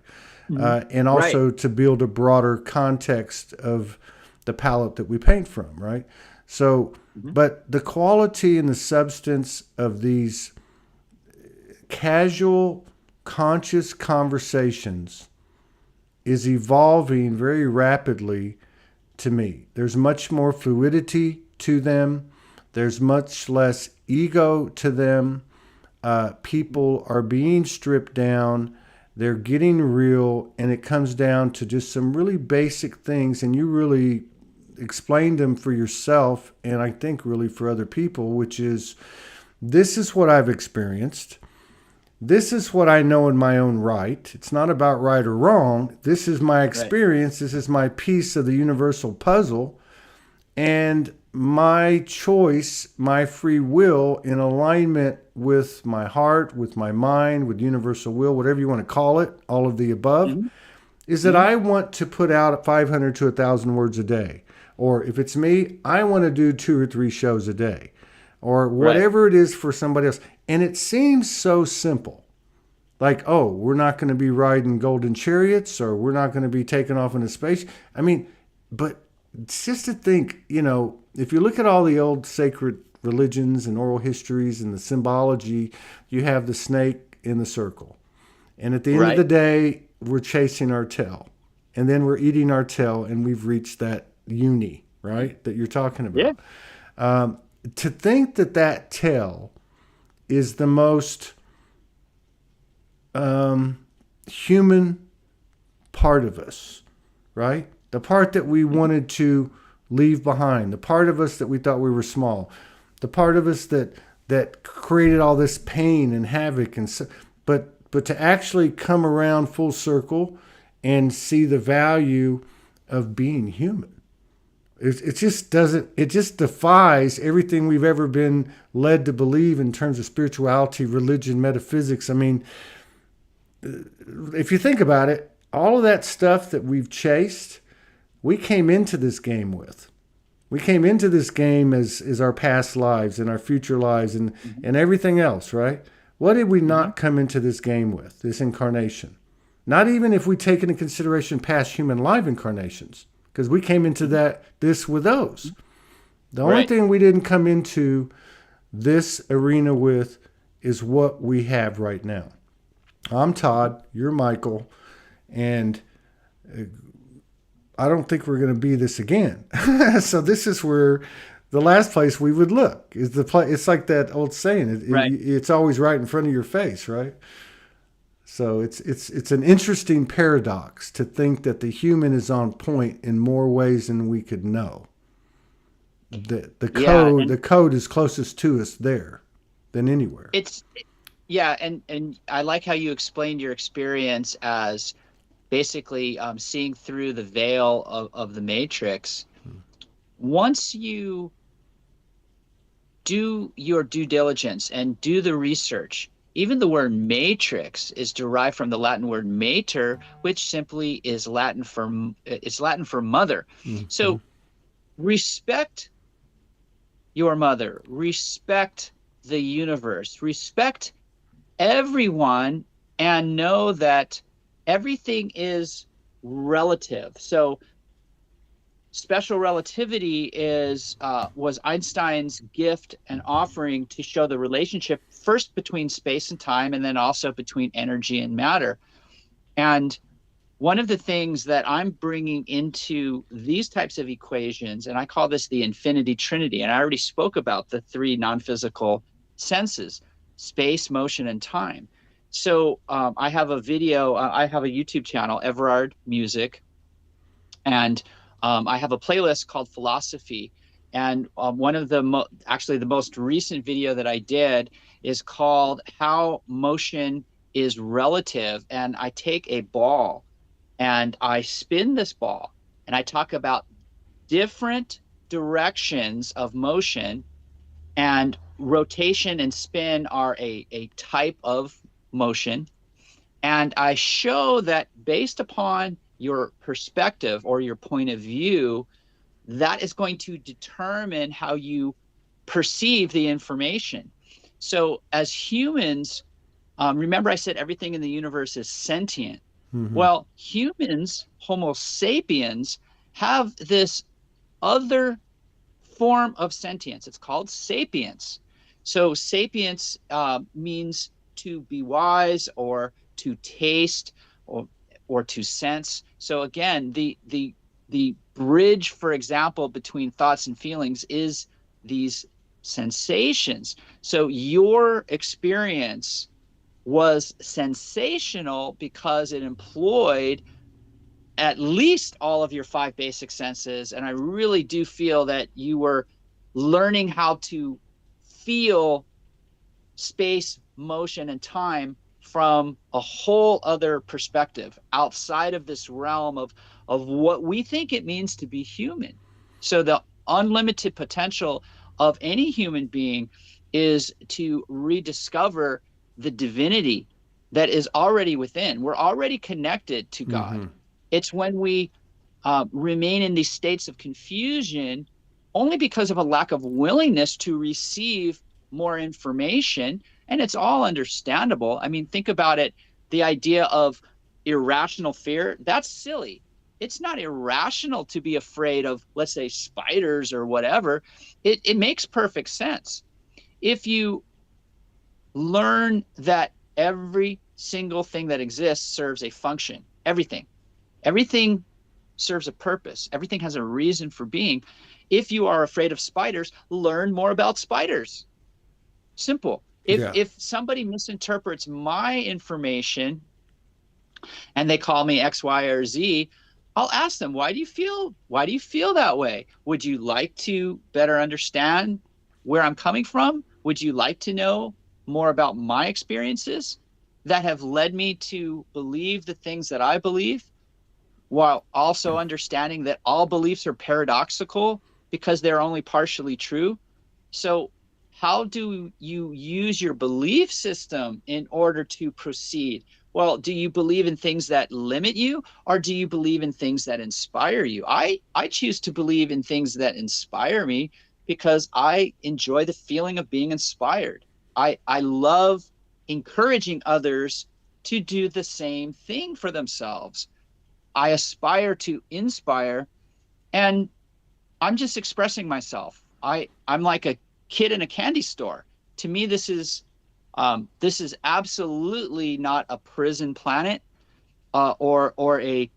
and also to build a broader context of the palette that we paint from, right? So, but the quality and the substance of these casual, conscious conversations is evolving very rapidly to me. There's much more fluidity to them. There's much less ego to them. People are being stripped down. They're getting real, and it comes down to just some really basic things, and you really explained them for yourself, and I think really for other people, which is, this is what I've experienced. This is what I know in my own right. It's not about right or wrong. This is my experience. This is my piece of the universal puzzle. And my choice, my free will, in alignment with my heart, with my mind, with universal will, whatever you want to call it, all of the above, is that I want to put out 500 to 1,000 words a day. Or if it's me, I want to do 2 or 3 shows a day. Or whatever it is for somebody else. And it seems so simple. Like, oh, we're not going to be riding golden chariots, or we're not going to be taking off into space. I mean, but it's just to think, if you look at all the old sacred religions and oral histories and the symbology, you have the snake in the circle. And at the end of the day, we're chasing our tail. And then we're eating our tail, and we've reached that uni, right, that you're talking about. Yeah. To think that tail is the most human part of us, right? The part that we wanted to leave behind, the part of us that we thought we were small, the part of us that created all this pain and havoc, and but to actually come around full circle and see the value of being human. It just doesn't, it just defies everything we've ever been led to believe in terms of spirituality, religion, metaphysics. I mean, if you think about it, all of that stuff that we've chased, we came into this game with. We came into this game as our past lives and our future lives and everything else, right? What did we Mm-hmm. not come into this game with, this incarnation? Not even if we take into consideration past human life incarnations, because we came into this with those. The only Right. thing we didn't come into this arena with is what we have right now. I'm Todd, you're Michael, and I don't think we're going to be this again. So this is where the last place we would look is the place. It's like that old saying: Right. it's always right in front of your face, right? So it's an interesting paradox to think that the human is on point in more ways than we could know. The Yeah, code and the code is closest to us there than anywhere. it's yeah, and I like how you explained your experience as basically seeing through the veil of the matrix. Once you do your due diligence and do the research, even the word matrix is derived from the Latin word mater, which simply is Latin for mother. Mm-hmm. So respect your mother, respect the universe, respect everyone, and know that everything is relative. So special relativity is was Einstein's gift and offering to show the relationship first between space and time, and then also between energy and matter. And one of the things that I'm bringing into these types of equations, and I call this the infinity trinity, and I already spoke about the three non-physical senses: space, motion, and time. So I have a video, I have a YouTube channel, Evrard Music, and I have a playlist called Philosophy. And one of the actually the most recent video that I did is called How Motion is Relative. And I take a ball and I spin this ball and I talk about different directions of motion, and rotation and spin are a type of motion. And I show that based upon your perspective or your point of view, that is going to determine how you perceive the information. So as humans, remember I said everything in the universe is sentient. Mm-hmm. Well, humans, Homo sapiens, have this other form of sentience. It's called sapience. So sapience means to be wise, or to taste, or to sense. So again, the bridge, for example, between thoughts and feelings is these sensations. So your experience was sensational because it employed at least all of your five basic senses. And I really do feel that you were learning how to feel space, motion, and time from a whole other perspective outside of this realm of what we think it means to be human. So the unlimited potential of any human being is to rediscover the divinity that is already within. We're already connected to God. Mm-hmm. It's when we remain in these states of confusion only because of a lack of willingness to receive more information. And it's all understandable. I mean, think about it. The idea of irrational fear, that's silly. It's not irrational to be afraid of, let's say, spiders or whatever. It makes perfect sense. If you learn that every single thing that exists serves a function, everything serves a purpose. Everything has a reason for being. If you are afraid of spiders, learn more about spiders. Simple. If somebody misinterprets my information and they call me X, Y, or Z, I'll ask them, why do you feel that way? Would you like to better understand where I'm coming from? Would you like to know more about my experiences that have led me to believe the things that I believe? while also understanding that all beliefs are paradoxical because they're only partially true. So how do you use your belief system in order to proceed? Well, do you believe in things that limit you, or do you believe in things that inspire you? I choose to believe in things that inspire me because I enjoy the feeling of being inspired. I love encouraging others to do the same thing for themselves. I aspire to inspire, and I'm just expressing myself. I'm like a kid in a candy store. To me, this is absolutely not a prison planet, or a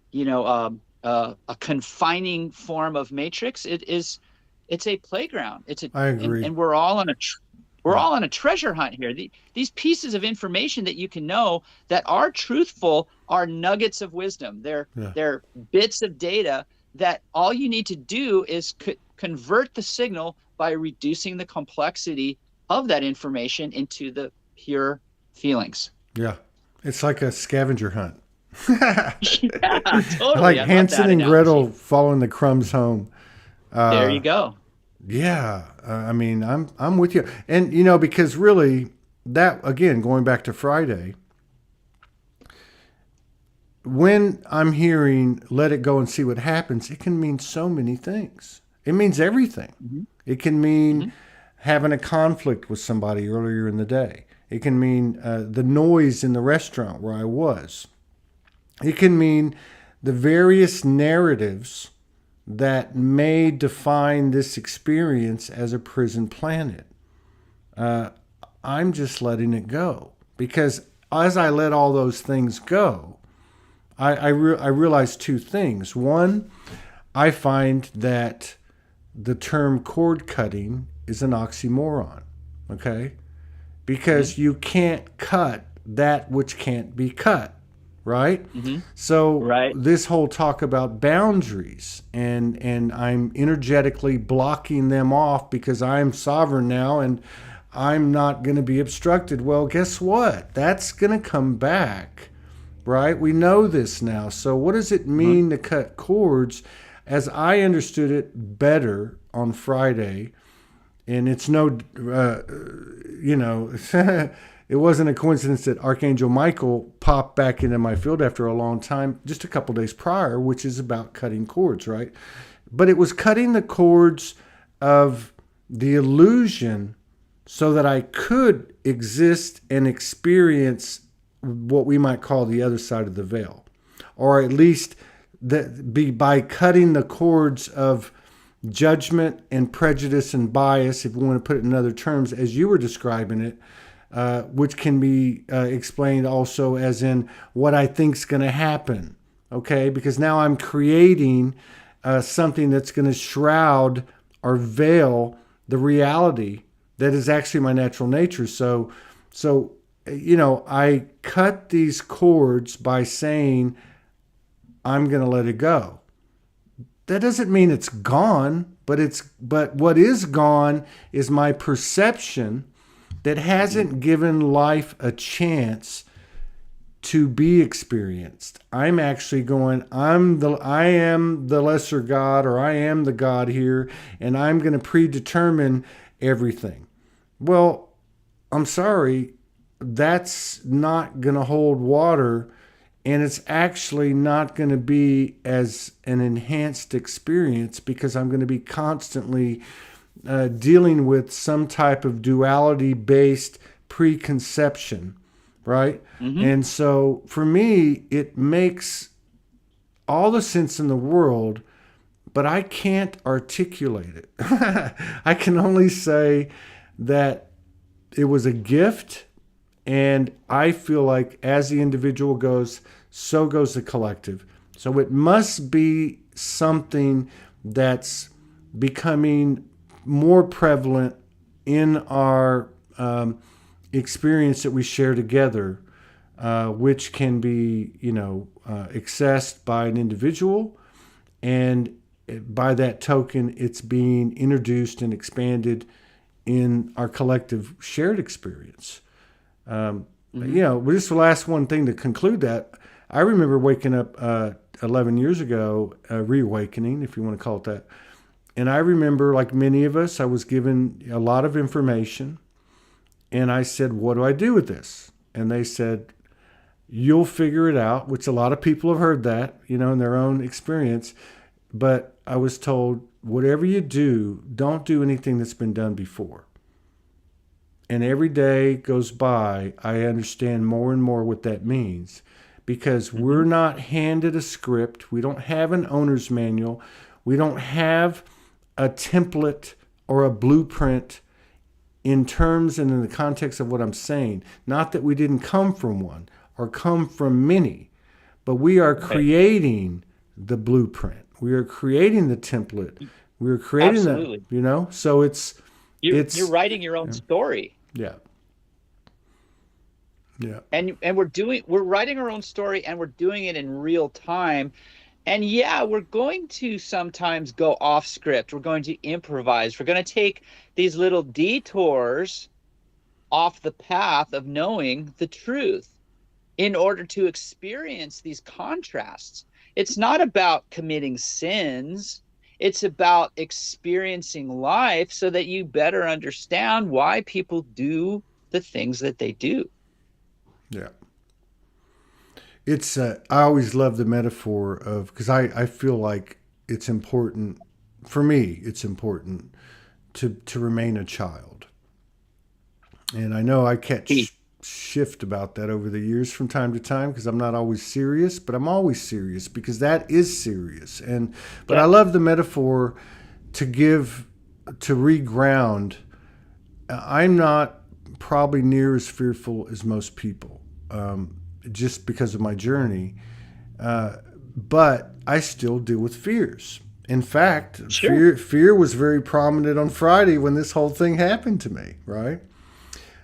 a confining form of matrix. It's a playground. I agree. And we're all on a we're Yeah. all on a treasure hunt here. These pieces of information that you can know that are truthful are nuggets of wisdom. Yeah. They're bits of data that all you need to do is convert the signal by reducing the complexity of that information into the pure feelings. Yeah. It's like a scavenger hunt. Yeah, Like totally. I love Hansel that and Gretel analogy. following the crumbs home. There you go. Yeah, I mean, I'm with you, and because really, that again, going back to Friday, when I'm hearing "let it go and see what happens," it can mean so many things. It means everything. Mm-hmm. It can mean Mm-hmm. having a conflict with somebody earlier in the day. It can mean the noise in the restaurant where I was. It can mean the various narratives that may define this experience as a prison planet. I'm just letting it go because as I let all those things go, I realize two things. One, I find that the term cord cutting is an oxymoron, okay? Because you can't cut that which can't be cut, right? Mm-hmm. So Right. this whole talk about boundaries and I'm energetically blocking them off because I'm sovereign now and I'm not going to be obstructed. Well, guess what? That's going to come back, right? We know this now. So what does it Mm-hmm. mean to cut cords? As I understood it better on Friday, and it's no, it wasn't a coincidence that Archangel Michael popped back into my field after a long time, just a couple days prior, which is about cutting cords, right? But it was cutting the cords of the illusion so that I could exist and experience what we might call the other side of the veil, or at least be by cutting the cords of judgment and prejudice and bias, if we want to put it in other terms, as you were describing it, which can be explained also as in what I think's going to happen. Okay, because now I'm creating something that's going to shroud or veil the reality that is actually my natural nature. So I cut these cords by saying I'm going to let it go. That doesn't mean it's gone, but what is gone is my perception that hasn't given life a chance to be experienced. I'm actually going, I am the lesser God, or I am the God here, and I'm going to predetermine everything. Well, I'm sorry, that's not going to hold water, and it's actually not going to be as an enhanced experience because I'm going to be constantly dealing with some type of duality based preconception, right? Mm-hmm. And so for me, it makes all the sense in the world, but I can't articulate it. I can only say that it was a gift, and I feel like as the individual goes, so goes the collective. So it must be something that's becoming more prevalent in our experience that we share together, which can be, accessed by an individual, and by that token, it's being introduced and expanded in our collective shared experience. Mm-hmm. Just the last one thing to conclude that, I remember waking up 11 years ago, reawakening, if you want to call it that. And I remember, like many of us, I was given a lot of information. And I said, what do I do with this? And they said, you'll figure it out, which a lot of people have heard that, in their own experience. But I was told, whatever you do, don't do anything that's been done before. And every day goes by, I understand more and more what that means, because we're not handed a script. We don't have an owner's manual. We don't have a template or a blueprint in terms and in the context of what I'm saying. Not that we didn't come from one or come from many, but we are creating the blueprint. We are creating the template. We are creating that, so you're writing your own story. Yeah. Yeah. And we're writing our own story, and we're doing it in real time. And yeah, we're going to sometimes go off script. We're going to improvise. We're going to take these little detours off the path of knowing the truth in order to experience these contrasts. It's not about committing sins. It's about experiencing life so that you better understand why people do the things that they do. Yeah. It's I always love the metaphor of, because I feel like it's important, for me, it's important to remain a child. And I know I catch shift about that over the years from time to time, because I'm not always serious, but I'm always serious because that is serious. But I love the metaphor to reground. I'm not probably near as fearful as most people, just because of my journey. But I still deal with fears. In fact, fear was very prominent on Friday when this whole thing happened to me, right?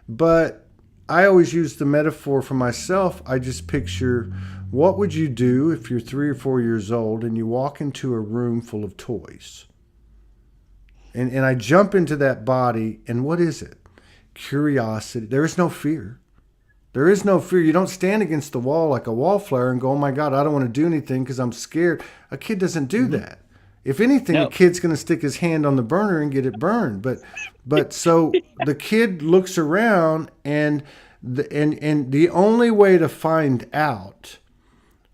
But I always use the metaphor for myself. I just picture, what would you do if you're 3 or 4 years old and you walk into a room full of toys? And I jump into that body, and what is it? Curiosity. There is no fear. There is no fear. You don't stand against the wall like a wallflower and go, oh my God, I don't want to do anything because I'm scared. A kid doesn't do that. If anything, a kid's going to stick his hand on the burner and get it burned. But so the kid looks around, and the only way to find out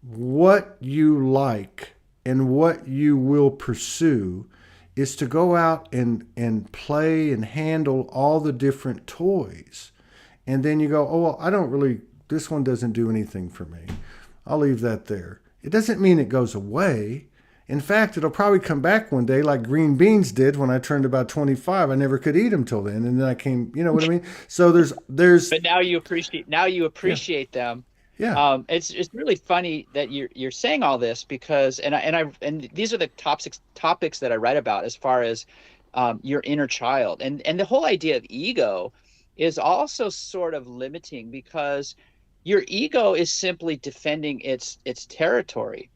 what you like and what you will pursue is to go out and play and handle all the different toys. And then you go, oh, well, this one doesn't do anything for me. I'll leave that there. It doesn't mean it goes away. In fact, it'll probably come back one day like green beans did when I turned about 25. I never could eat them till then. And then I came, you know what I mean? So there's. But now you appreciate them. Yeah. It's really funny that you're saying all this, because and these are the topics that I write about as far as your inner child, and the whole idea of ego is also sort of limiting, because your ego is simply defending its territory.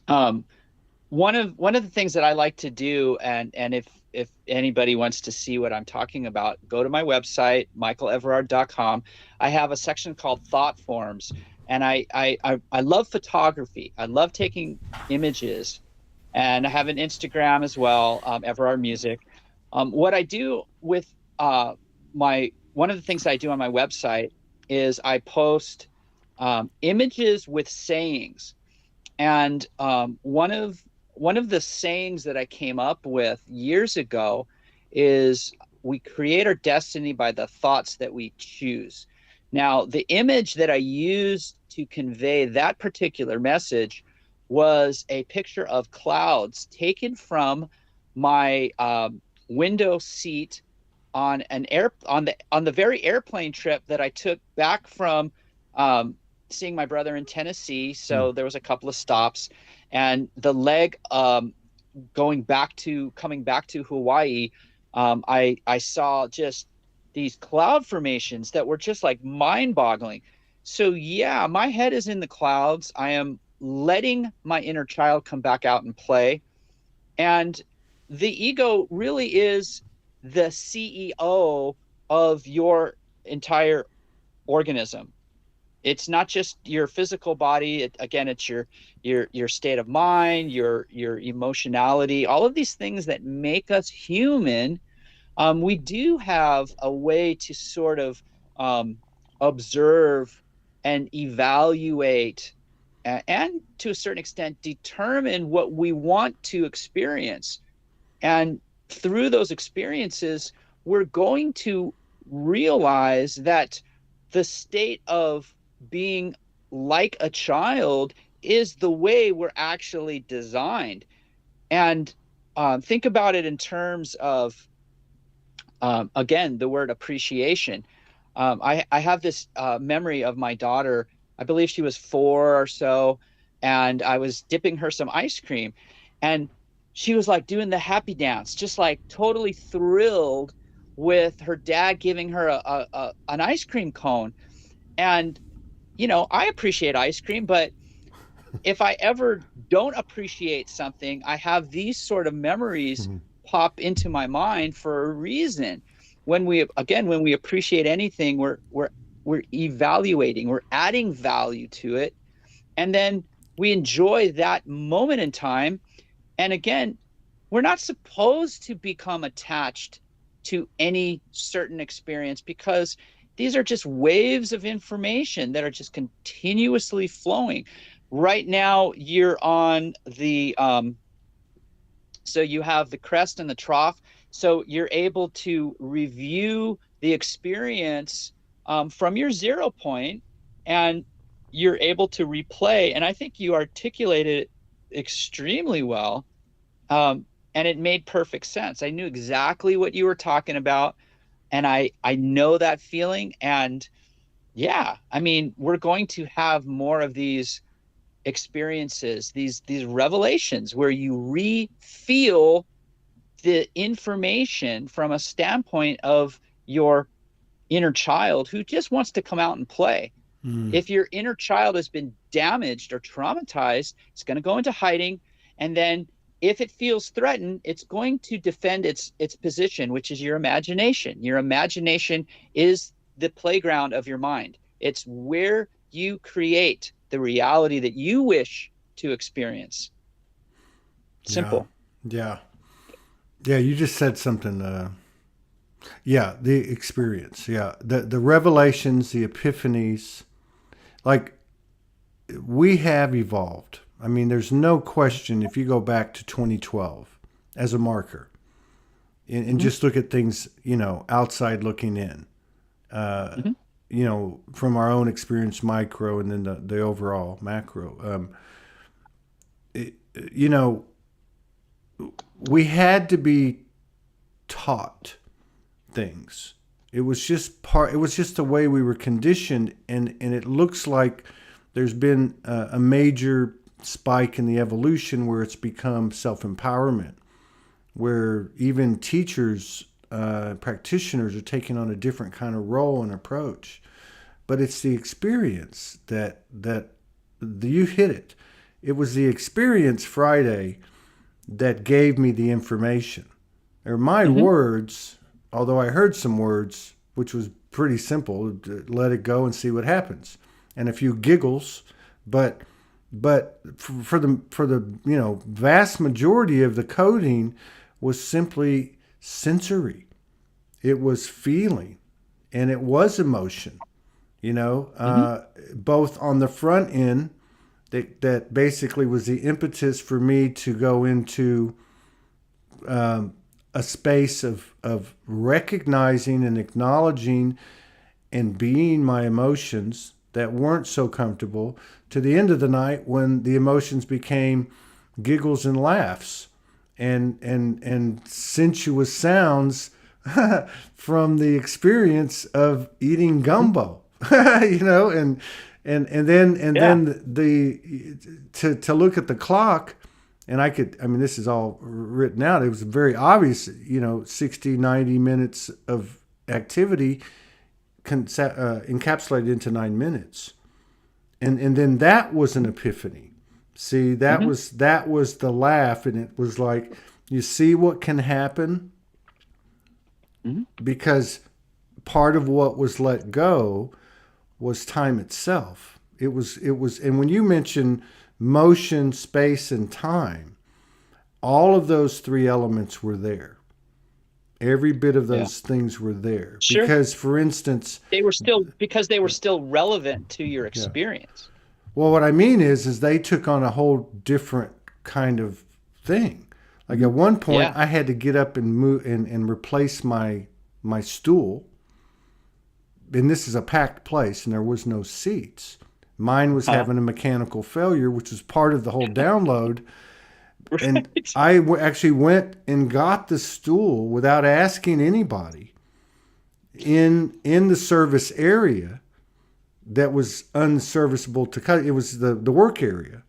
One of the things that I like to do, and if anybody wants to see what I'm talking about, go to my website, michaelevrard.com. I have a section called Thought Forms, and I love photography. I love taking images, and I have an Instagram as well, Evrard Music. What I do with one of the things I do on my website is I post images with sayings. And one of the sayings that I came up with years ago is, we create our destiny by the thoughts that we choose. Now, the image that I used to convey that particular message was a picture of clouds taken from my window seat on the very airplane trip that I took back from seeing my brother in Tennessee. So there was a couple of stops, and the leg coming back to Hawaii, I saw just these cloud formations that were just like mind-boggling. So yeah, my head is in the clouds. I am letting my inner child come back out and play. And the ego really is the CEO of your entire organism. It's not just your physical body. Again, it's your state of mind, your emotionality, all of these things that make us human. We do have a way to sort of observe and evaluate, and to a certain extent determine what we want to experience. And through those experiences, we're going to realize that the state of being like a child is the way we're actually designed. And think about it in terms of, again, the word appreciation. I have this memory of my daughter. I believe she was 4 or so, and I was dipping her some ice cream, and she was like doing the happy dance, just like totally thrilled with her dad giving her an ice cream cone. And I appreciate ice cream, but if I ever don't appreciate something, I have these sort of memories Mhm. pop into my mind for a reason. When we appreciate anything, we're evaluating, we're adding value to it, and then we enjoy that moment in time. And again, we're not supposed to become attached to any certain experience, because these are just waves of information that are just continuously flowing. Right now, you're on the so you have the crest and the trough. So you're able to review the experience from your 0 point, and you're able to replay. And I think you articulated it extremely well. And it made perfect sense. I knew exactly what you were talking about, and I know that feeling. And yeah, I mean, we're going to have more of these experiences, these revelations where you re-feel the information from a standpoint of your inner child who just wants to come out and play. Mm. If your inner child has been damaged or traumatized, it's going to go into hiding. And then if it feels threatened, it's going to defend its position, which is your imagination. Your imagination is the playground of your mind. It's where you create the reality that you wish to experience. Yeah. Simple. Yeah. Yeah. You just said something. Yeah. The experience. Yeah. The revelations, the epiphanies, like we have evolved. I mean, there's no question if you go back to 2012 as a marker and Mm-hmm. just look at things, outside looking in, uh, Mm-hmm. from our own experience, micro, and then the overall macro. It, you know, we had to be taught things. It was just the way we were conditioned, and it looks like there's been a major spike in the evolution where it's become self-empowerment, where even teachers, practitioners are taking on a different kind of role and approach. But it's the experience that you hit it. It was the experience Friday that gave me the information. They're my Mm-hmm. words, although I heard some words, which was pretty simple. Let it go and see what happens, and a few giggles, but for the vast majority of the coding was simply sensory. It was feeling, and it was emotion. Mm-hmm. Both on the front end, that basically was the impetus for me to go into a space of recognizing and acknowledging and being my emotions that weren't so comfortable, to the end of the night when the emotions became giggles and laughs and sensuous sounds from the experience of eating Mm-hmm. gumbo. And then Yeah. the to look at the clock, and I mean, this is all written out. It was very obvious, 60, 90 minutes of activity encapsulated into 9 minutes. And then that was an epiphany. See, Mm-hmm. that was the laugh, and it was like, you see what can happen, Mm-hmm. because part of what was let go was time itself. It was, and when you mention motion, space, and time, all of those three elements were there. Every bit of Yeah. those things were there. Sure. Because, for instance, They were still, because they were still relevant to your yeah. experience. Well, what I mean is they took on a whole different kind of thing. Like at one point, Yeah. I had to get up and move and replace my stool. And this is a packed place, and there was no seats. Mine was Huh. having a mechanical failure, which was part of the whole download. And Right. actually went and got the stool without asking anybody in the service area that was unserviceable to cut. It was the work area.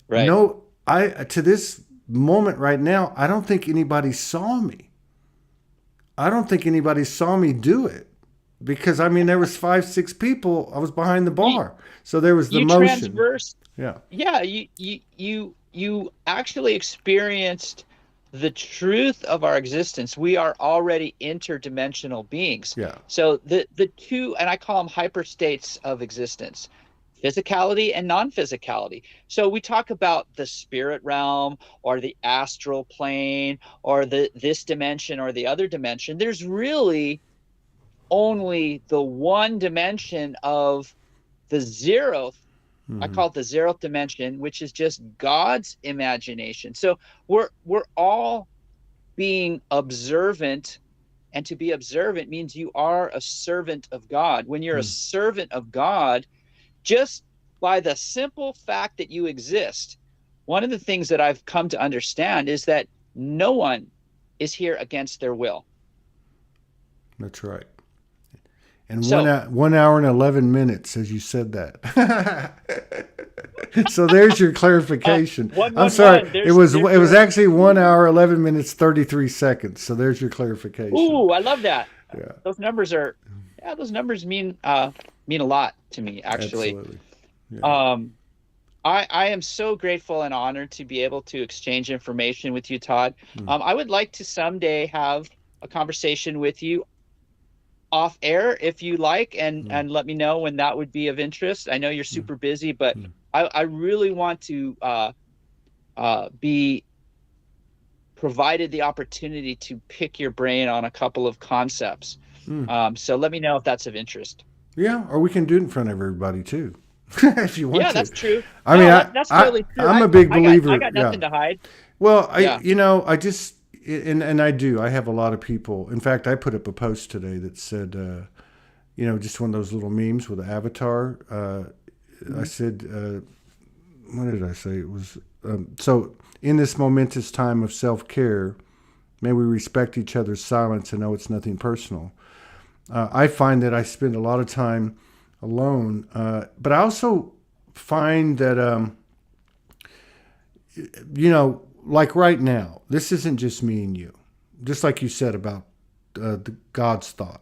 Right. No, I to this moment right now, I don't think anybody saw me. I don't think anybody saw me do it because I mean there was 5, 6 people. I was behind the You, bar, so there was the you motion. transverse. Yeah, Yeah. You actually experienced the truth of our existence. We are already interdimensional beings. yeah. So the two, and I call them hyperstates of existence, physicality and non-physicality. So we talk about the spirit realm or the astral plane or the this dimension or the other dimension. There's really only the one dimension of the zeroth. I Mm-hmm. call it the zeroth dimension, which is just God's imagination. So we're all being observant, and to be observant means you are a servant of God. When you're a servant of God, just by the simple fact that you exist, one of the things that I've come to understand is that no one is here against their will. That's right. And So 1 hour and 11 minutes, as you said that. So there's your clarification. I'm sorry. 111, It there's was there's it was your, actually 1 hour 11 minutes 33 seconds. So there's your clarification. ooh, I love that. Yeah, Those numbers are, yeah, those numbers mean a lot to me, actually. absolutely. Yeah. Um, I am so grateful and honored to be able to exchange information with you, Todd. Mm. I would like to someday have a conversation with you off air if you like, Mm. and let me know when that would be of interest. I know you're Mm. super busy, but Mm. I really want to be provided the opportunity to pick your brain on a couple of concepts. Mm. So let me know if that's of interest. Yeah, or we can do it in front of everybody too, if you want Yeah, to. that's true. I mean, No, that's totally true. I'm a big I believer. got Yeah. nothing to hide. Well, Yeah. I just and I do. I have a lot of people. In fact, I put up a post today that said, just one of those little memes with an avatar. I said, what did I say? It was so in this momentous time of self-care, may we respect each other's silence and know it's nothing personal. I find that I spend a lot of time alone, but I also find that like right now, this isn't just me and you. Just like you said about the God's thought.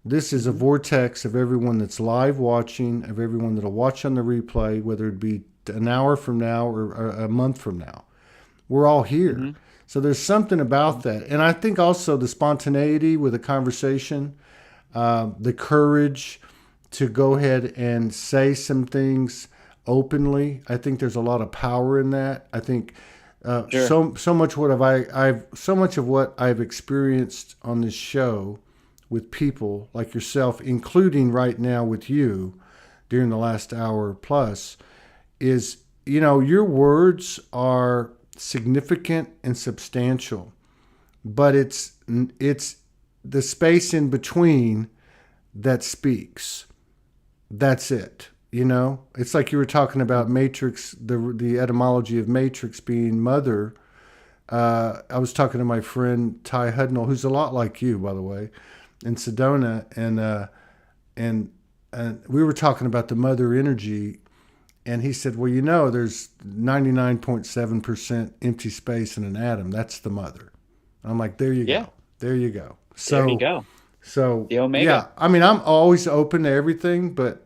This is a vortex of everyone that's live watching, of everyone that'll watch on the replay, whether it be an hour from now or a month from now. We're all here. Mm-hmm. So there's something about that. And I think also the spontaneity with a conversation, the courage to go ahead and say some things openly. I think there's a lot of power in that. I think Sure. so much of what I've experienced on this show with people like yourself, including right now with you during the last hour plus, is your words are significant and substantial, but it's the space in between that speaks. That's it. It's like you were talking about matrix, the etymology of matrix being mother. I was talking to my friend Ty Hudnall, who's a lot like you, by the way, in Sedona, and we were talking about the mother energy, and he said, well, there's 99.7% empty space in an atom. That's the mother. I'm like, there you Yeah. go. There you go. There you go. So The yeah, Omega. I mean, I'm always open to everything, but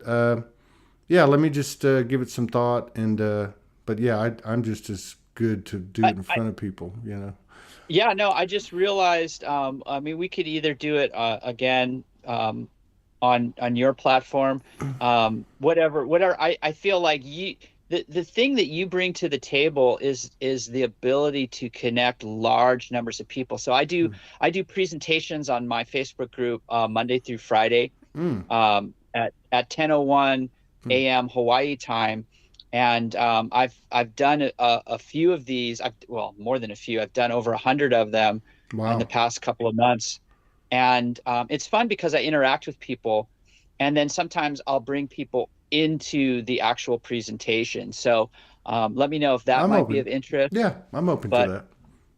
yeah, let me just give it some thought. And but yeah, I'm just as good to do it in I front of people. Yeah, no, I just realized, I mean, we could either do it again, on your platform. Whatever. I feel like the thing that you bring to the table is the ability to connect large numbers of people. So I do presentations on my Facebook group Monday through Friday Mm. at 10:01 Mm. a.m. Hawaii time. And I've done a few of these. Well, more than a few. I've done over 100 of them in the Wow. past couple of months. And it's fun because I interact with people, and then sometimes I'll bring people into the actual presentation. So let me know if that I'm might be open. of interest. Yeah, I'm open to But that.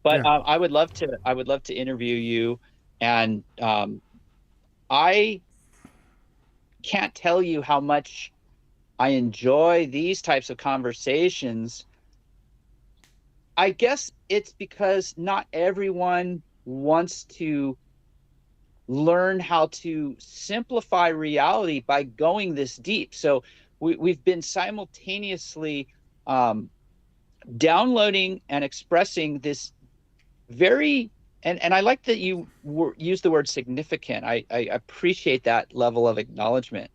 but Yeah. I would love to interview you, and I can't tell you how much I enjoy these types of conversations. I guess it's because not everyone wants to learn how to simplify reality by going this deep. So we've been simultaneously um, downloading and expressing this very, and I like that you use the word significant. I appreciate that level of acknowledgement.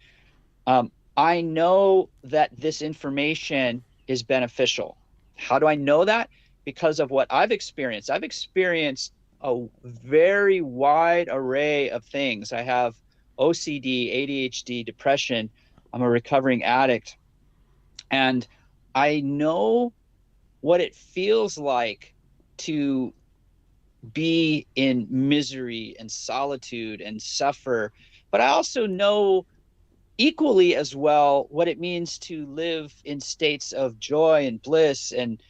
I know that this information is beneficial. How do I know that? Because of what I've experienced. I've experienced a very wide array of things. I have OCD, ADHD, depression. I'm a recovering addict. And I know what it feels like to be in misery and solitude and suffer. But I also know equally as well what it means to live in states of joy and bliss and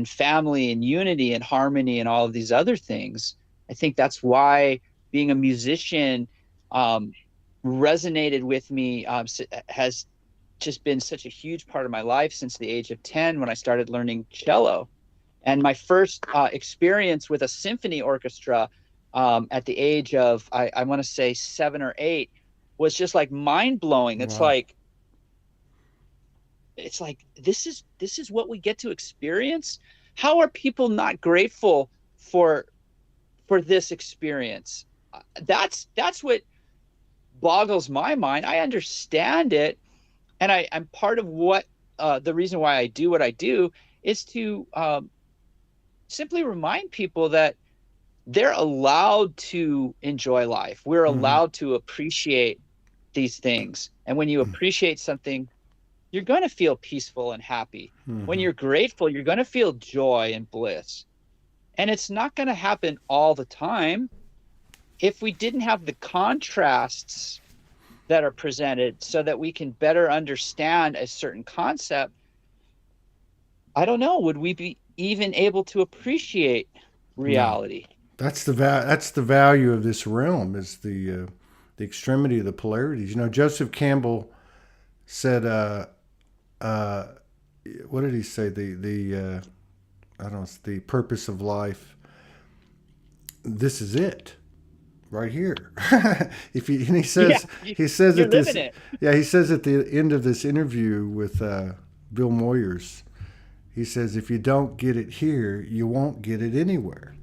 family and unity and harmony and all of these other things. I think that's why being a musician um, resonated with me, has just been such a huge part of my life since the age of 10 when I started learning cello. And my first experience with a symphony orchestra at the age of, I want to say 7 or 8, was just like mind blowing. It's Wow. like this is what we get to experience. How are people not grateful for this experience? That's what boggles my mind. I understand it, and I'm part of what the reason why I do what I do is to simply remind people that they're allowed to enjoy life. We're Mm-hmm. allowed to appreciate these things. And when you appreciate something, you're going to feel peaceful and happy. When Mm-hmm. you're grateful, you're going to feel joy and bliss. And it's not going to happen all the time. If we didn't have the contrasts that are presented so that we can better understand a certain concept, I don't know, would we be even able to appreciate No. reality? That's the value of this realm is the extremity of the polarities. You know, Joseph Campbell said, uh, what did he say? The I don't know, it's the purpose of life. This is it, right here. If he and Yeah, he says you're at this, living it. yeah, he says at the end of this interview with Bill Moyers, he says if you don't get it here, you won't get it anywhere.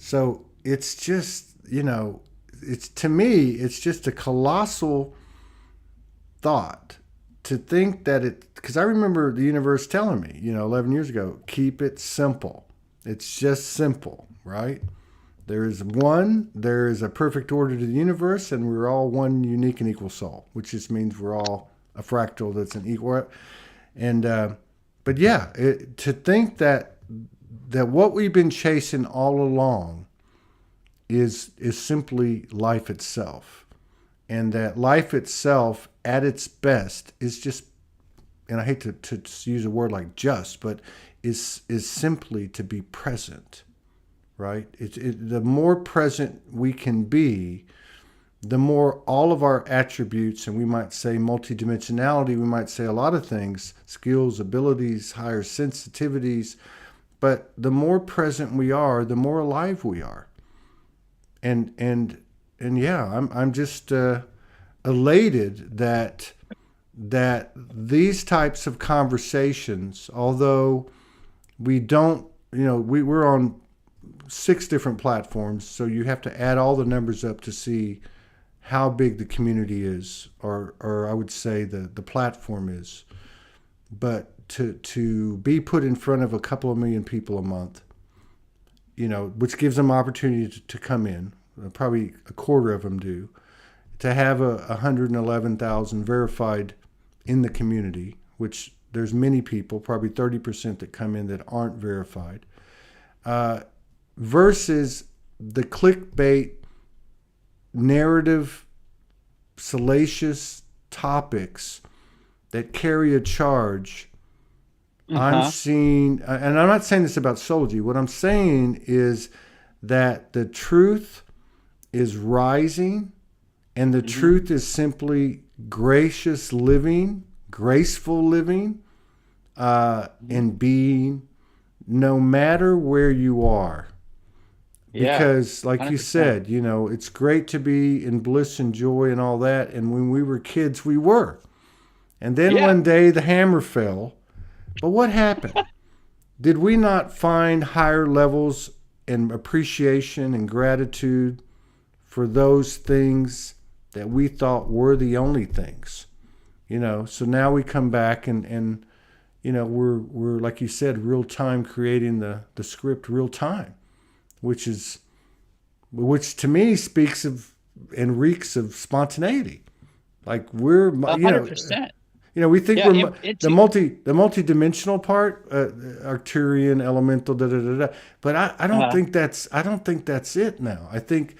So it's just, you know, it's to me, it's just a colossal thought to think that it, because I remember the universe telling me, you know, 11 years ago, keep it simple. It's just simple, right? There is a perfect order to the universe, and we're all one unique and equal soul, which just means we're all a fractal that's an equal. And, but yeah, to think that what we've been chasing all along is simply life itself, and that life itself at its best is just, and I hate to use a word like just, but is simply to be present, right? The more present we can be, the more all of our attributes, and we might say multidimensionality, we might say a lot of things, skills, abilities, higher sensitivities, but the more present we are, the more alive we are. And yeah, I'm just elated that these types of conversations, although we don't, you know, we're on 6 different platforms, so you have to add all the numbers up to see how big the community is, or I would say the platform is. But to be put in front of a couple of million people a month, which gives them opportunity to come in, probably a quarter of them do, to have 111,000 verified in the community, which there's many people, probably 30% that come in that aren't verified, versus the clickbait, narrative, salacious topics that carry a charge. I'm seeing, and I'm not saying this about Soulogy. What I'm saying is that the truth is rising, and the truth is simply gracious living, graceful living, and being, no matter where you are. Because, like 100%. You said, it's great to be in bliss and joy and all that. And when we were kids, we were. And then one day the hammer fell. But what happened? Did we not find higher levels and appreciation and gratitude for those things that we thought were the only things? So now we come back and we're like you said, real time, creating the script real time, which to me speaks of and reeks of spontaneity. Like we're 100%. We think we're the multi-dimensional part, Arcturian, elemental, But I don't think that's it now. I think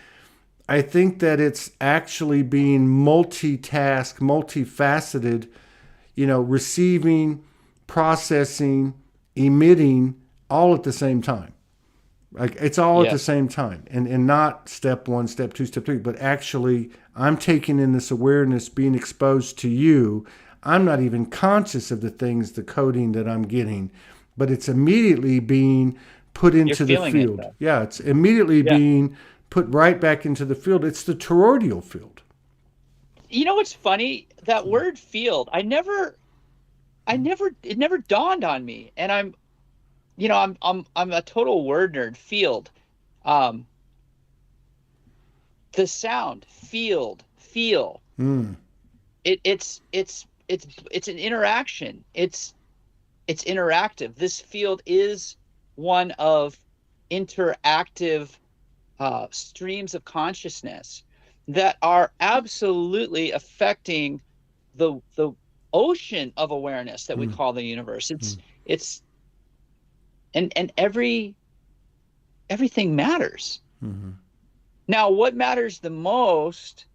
that it's actually being multitask, multifaceted, receiving, processing, emitting, all at the same time. Like it's all at the same time, and not step 1, step 2, step 3, but actually I'm taking in this awareness, being exposed to you. I'm not even conscious of the things, the coding that I'm getting, but it's immediately being put into the field. It's immediately being put right back into the field. It's the toroidal field. What's funny? That word field, it never dawned on me. And I'm a total word nerd. Field. The sound, field, feel. It's an interaction. It's interactive. This field is one of interactive streams of consciousness that are absolutely affecting the ocean of awareness that we call the universe. It's and everything matters. Now, what matters the most,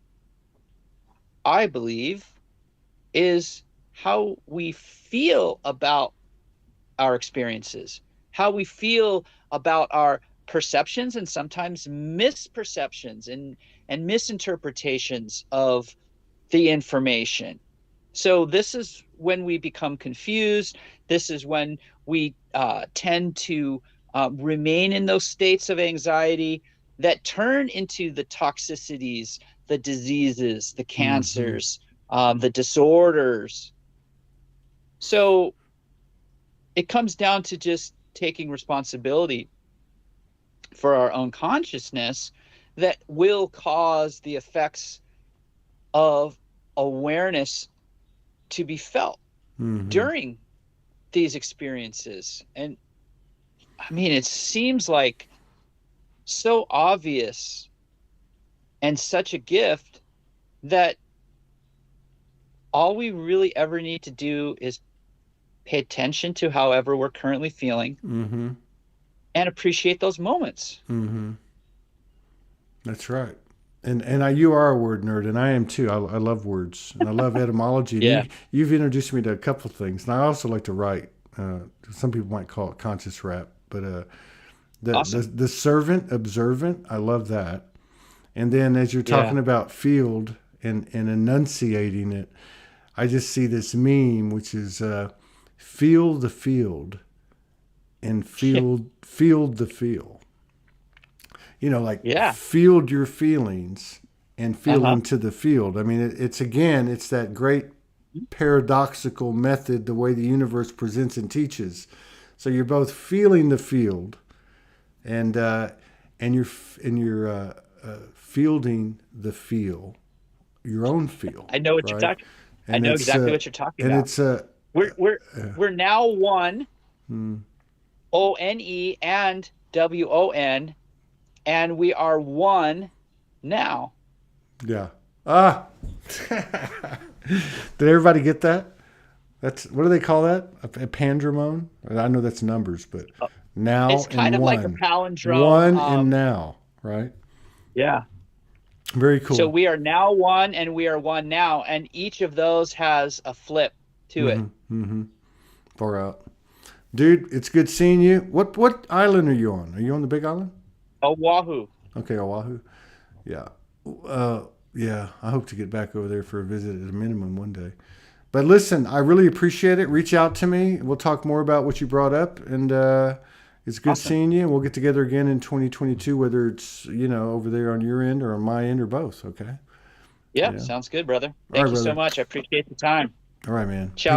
I believe, is how we feel about our experiences, how we feel about our perceptions and sometimes misperceptions and misinterpretations of the information. So this is when we become confused. This is when we tend to remain in those states of anxiety that turn into the toxicities, the diseases, the cancers, the disorders. So it comes down to just taking responsibility for our own consciousness that will cause the effects of awareness to be felt during these experiences. And I mean, it seems like so obvious and such a gift that all we really ever need to do is pay attention to however we're currently feeling and appreciate those moments. That's right. And you are a word nerd, and I am too. I love words, and I love etymology. You've introduced me to a couple of things, and I also like to write. Some people might call it conscious rap, but the servant, observant, I love that. And then as you're talking about field and enunciating it, I just see this meme, which is feel the field and field the feel. Field your feelings and feel into the field. I mean, it's that great paradoxical method, the way the universe presents and teaches. So you're both feeling the field, and you're fielding the feel, your own field. I know what you're right? talking. I And know it's exactly what you're talking and about. it's We're now one, mm, ONE and WON, and we are one now. yeah. Ah, did everybody get that? That's what do they call that? A pandromone? I know that's numbers, but now It's kind and of like a one, palindrome. one and now, right? Yeah. Very So cool. we are now one and we are one now, and each of those has a flip to it. Far out, dude. It's good seeing you. What island are you on? Are you on the Big Island? Oahu. Okay, Oahu. Yeah. Uh, yeah. I hope to get back over there for a visit at a minimum one day. But listen, I really appreciate it. Reach out to me. We'll talk more about what you brought up, and it's good Awesome. seeing you. We'll get together again in 2022, whether it's over there on your end or on my end or both. Okay. Yeah, Yeah. sounds good, brother. All right, Thank you so brother. much. I appreciate the time. All right, man. Ciao.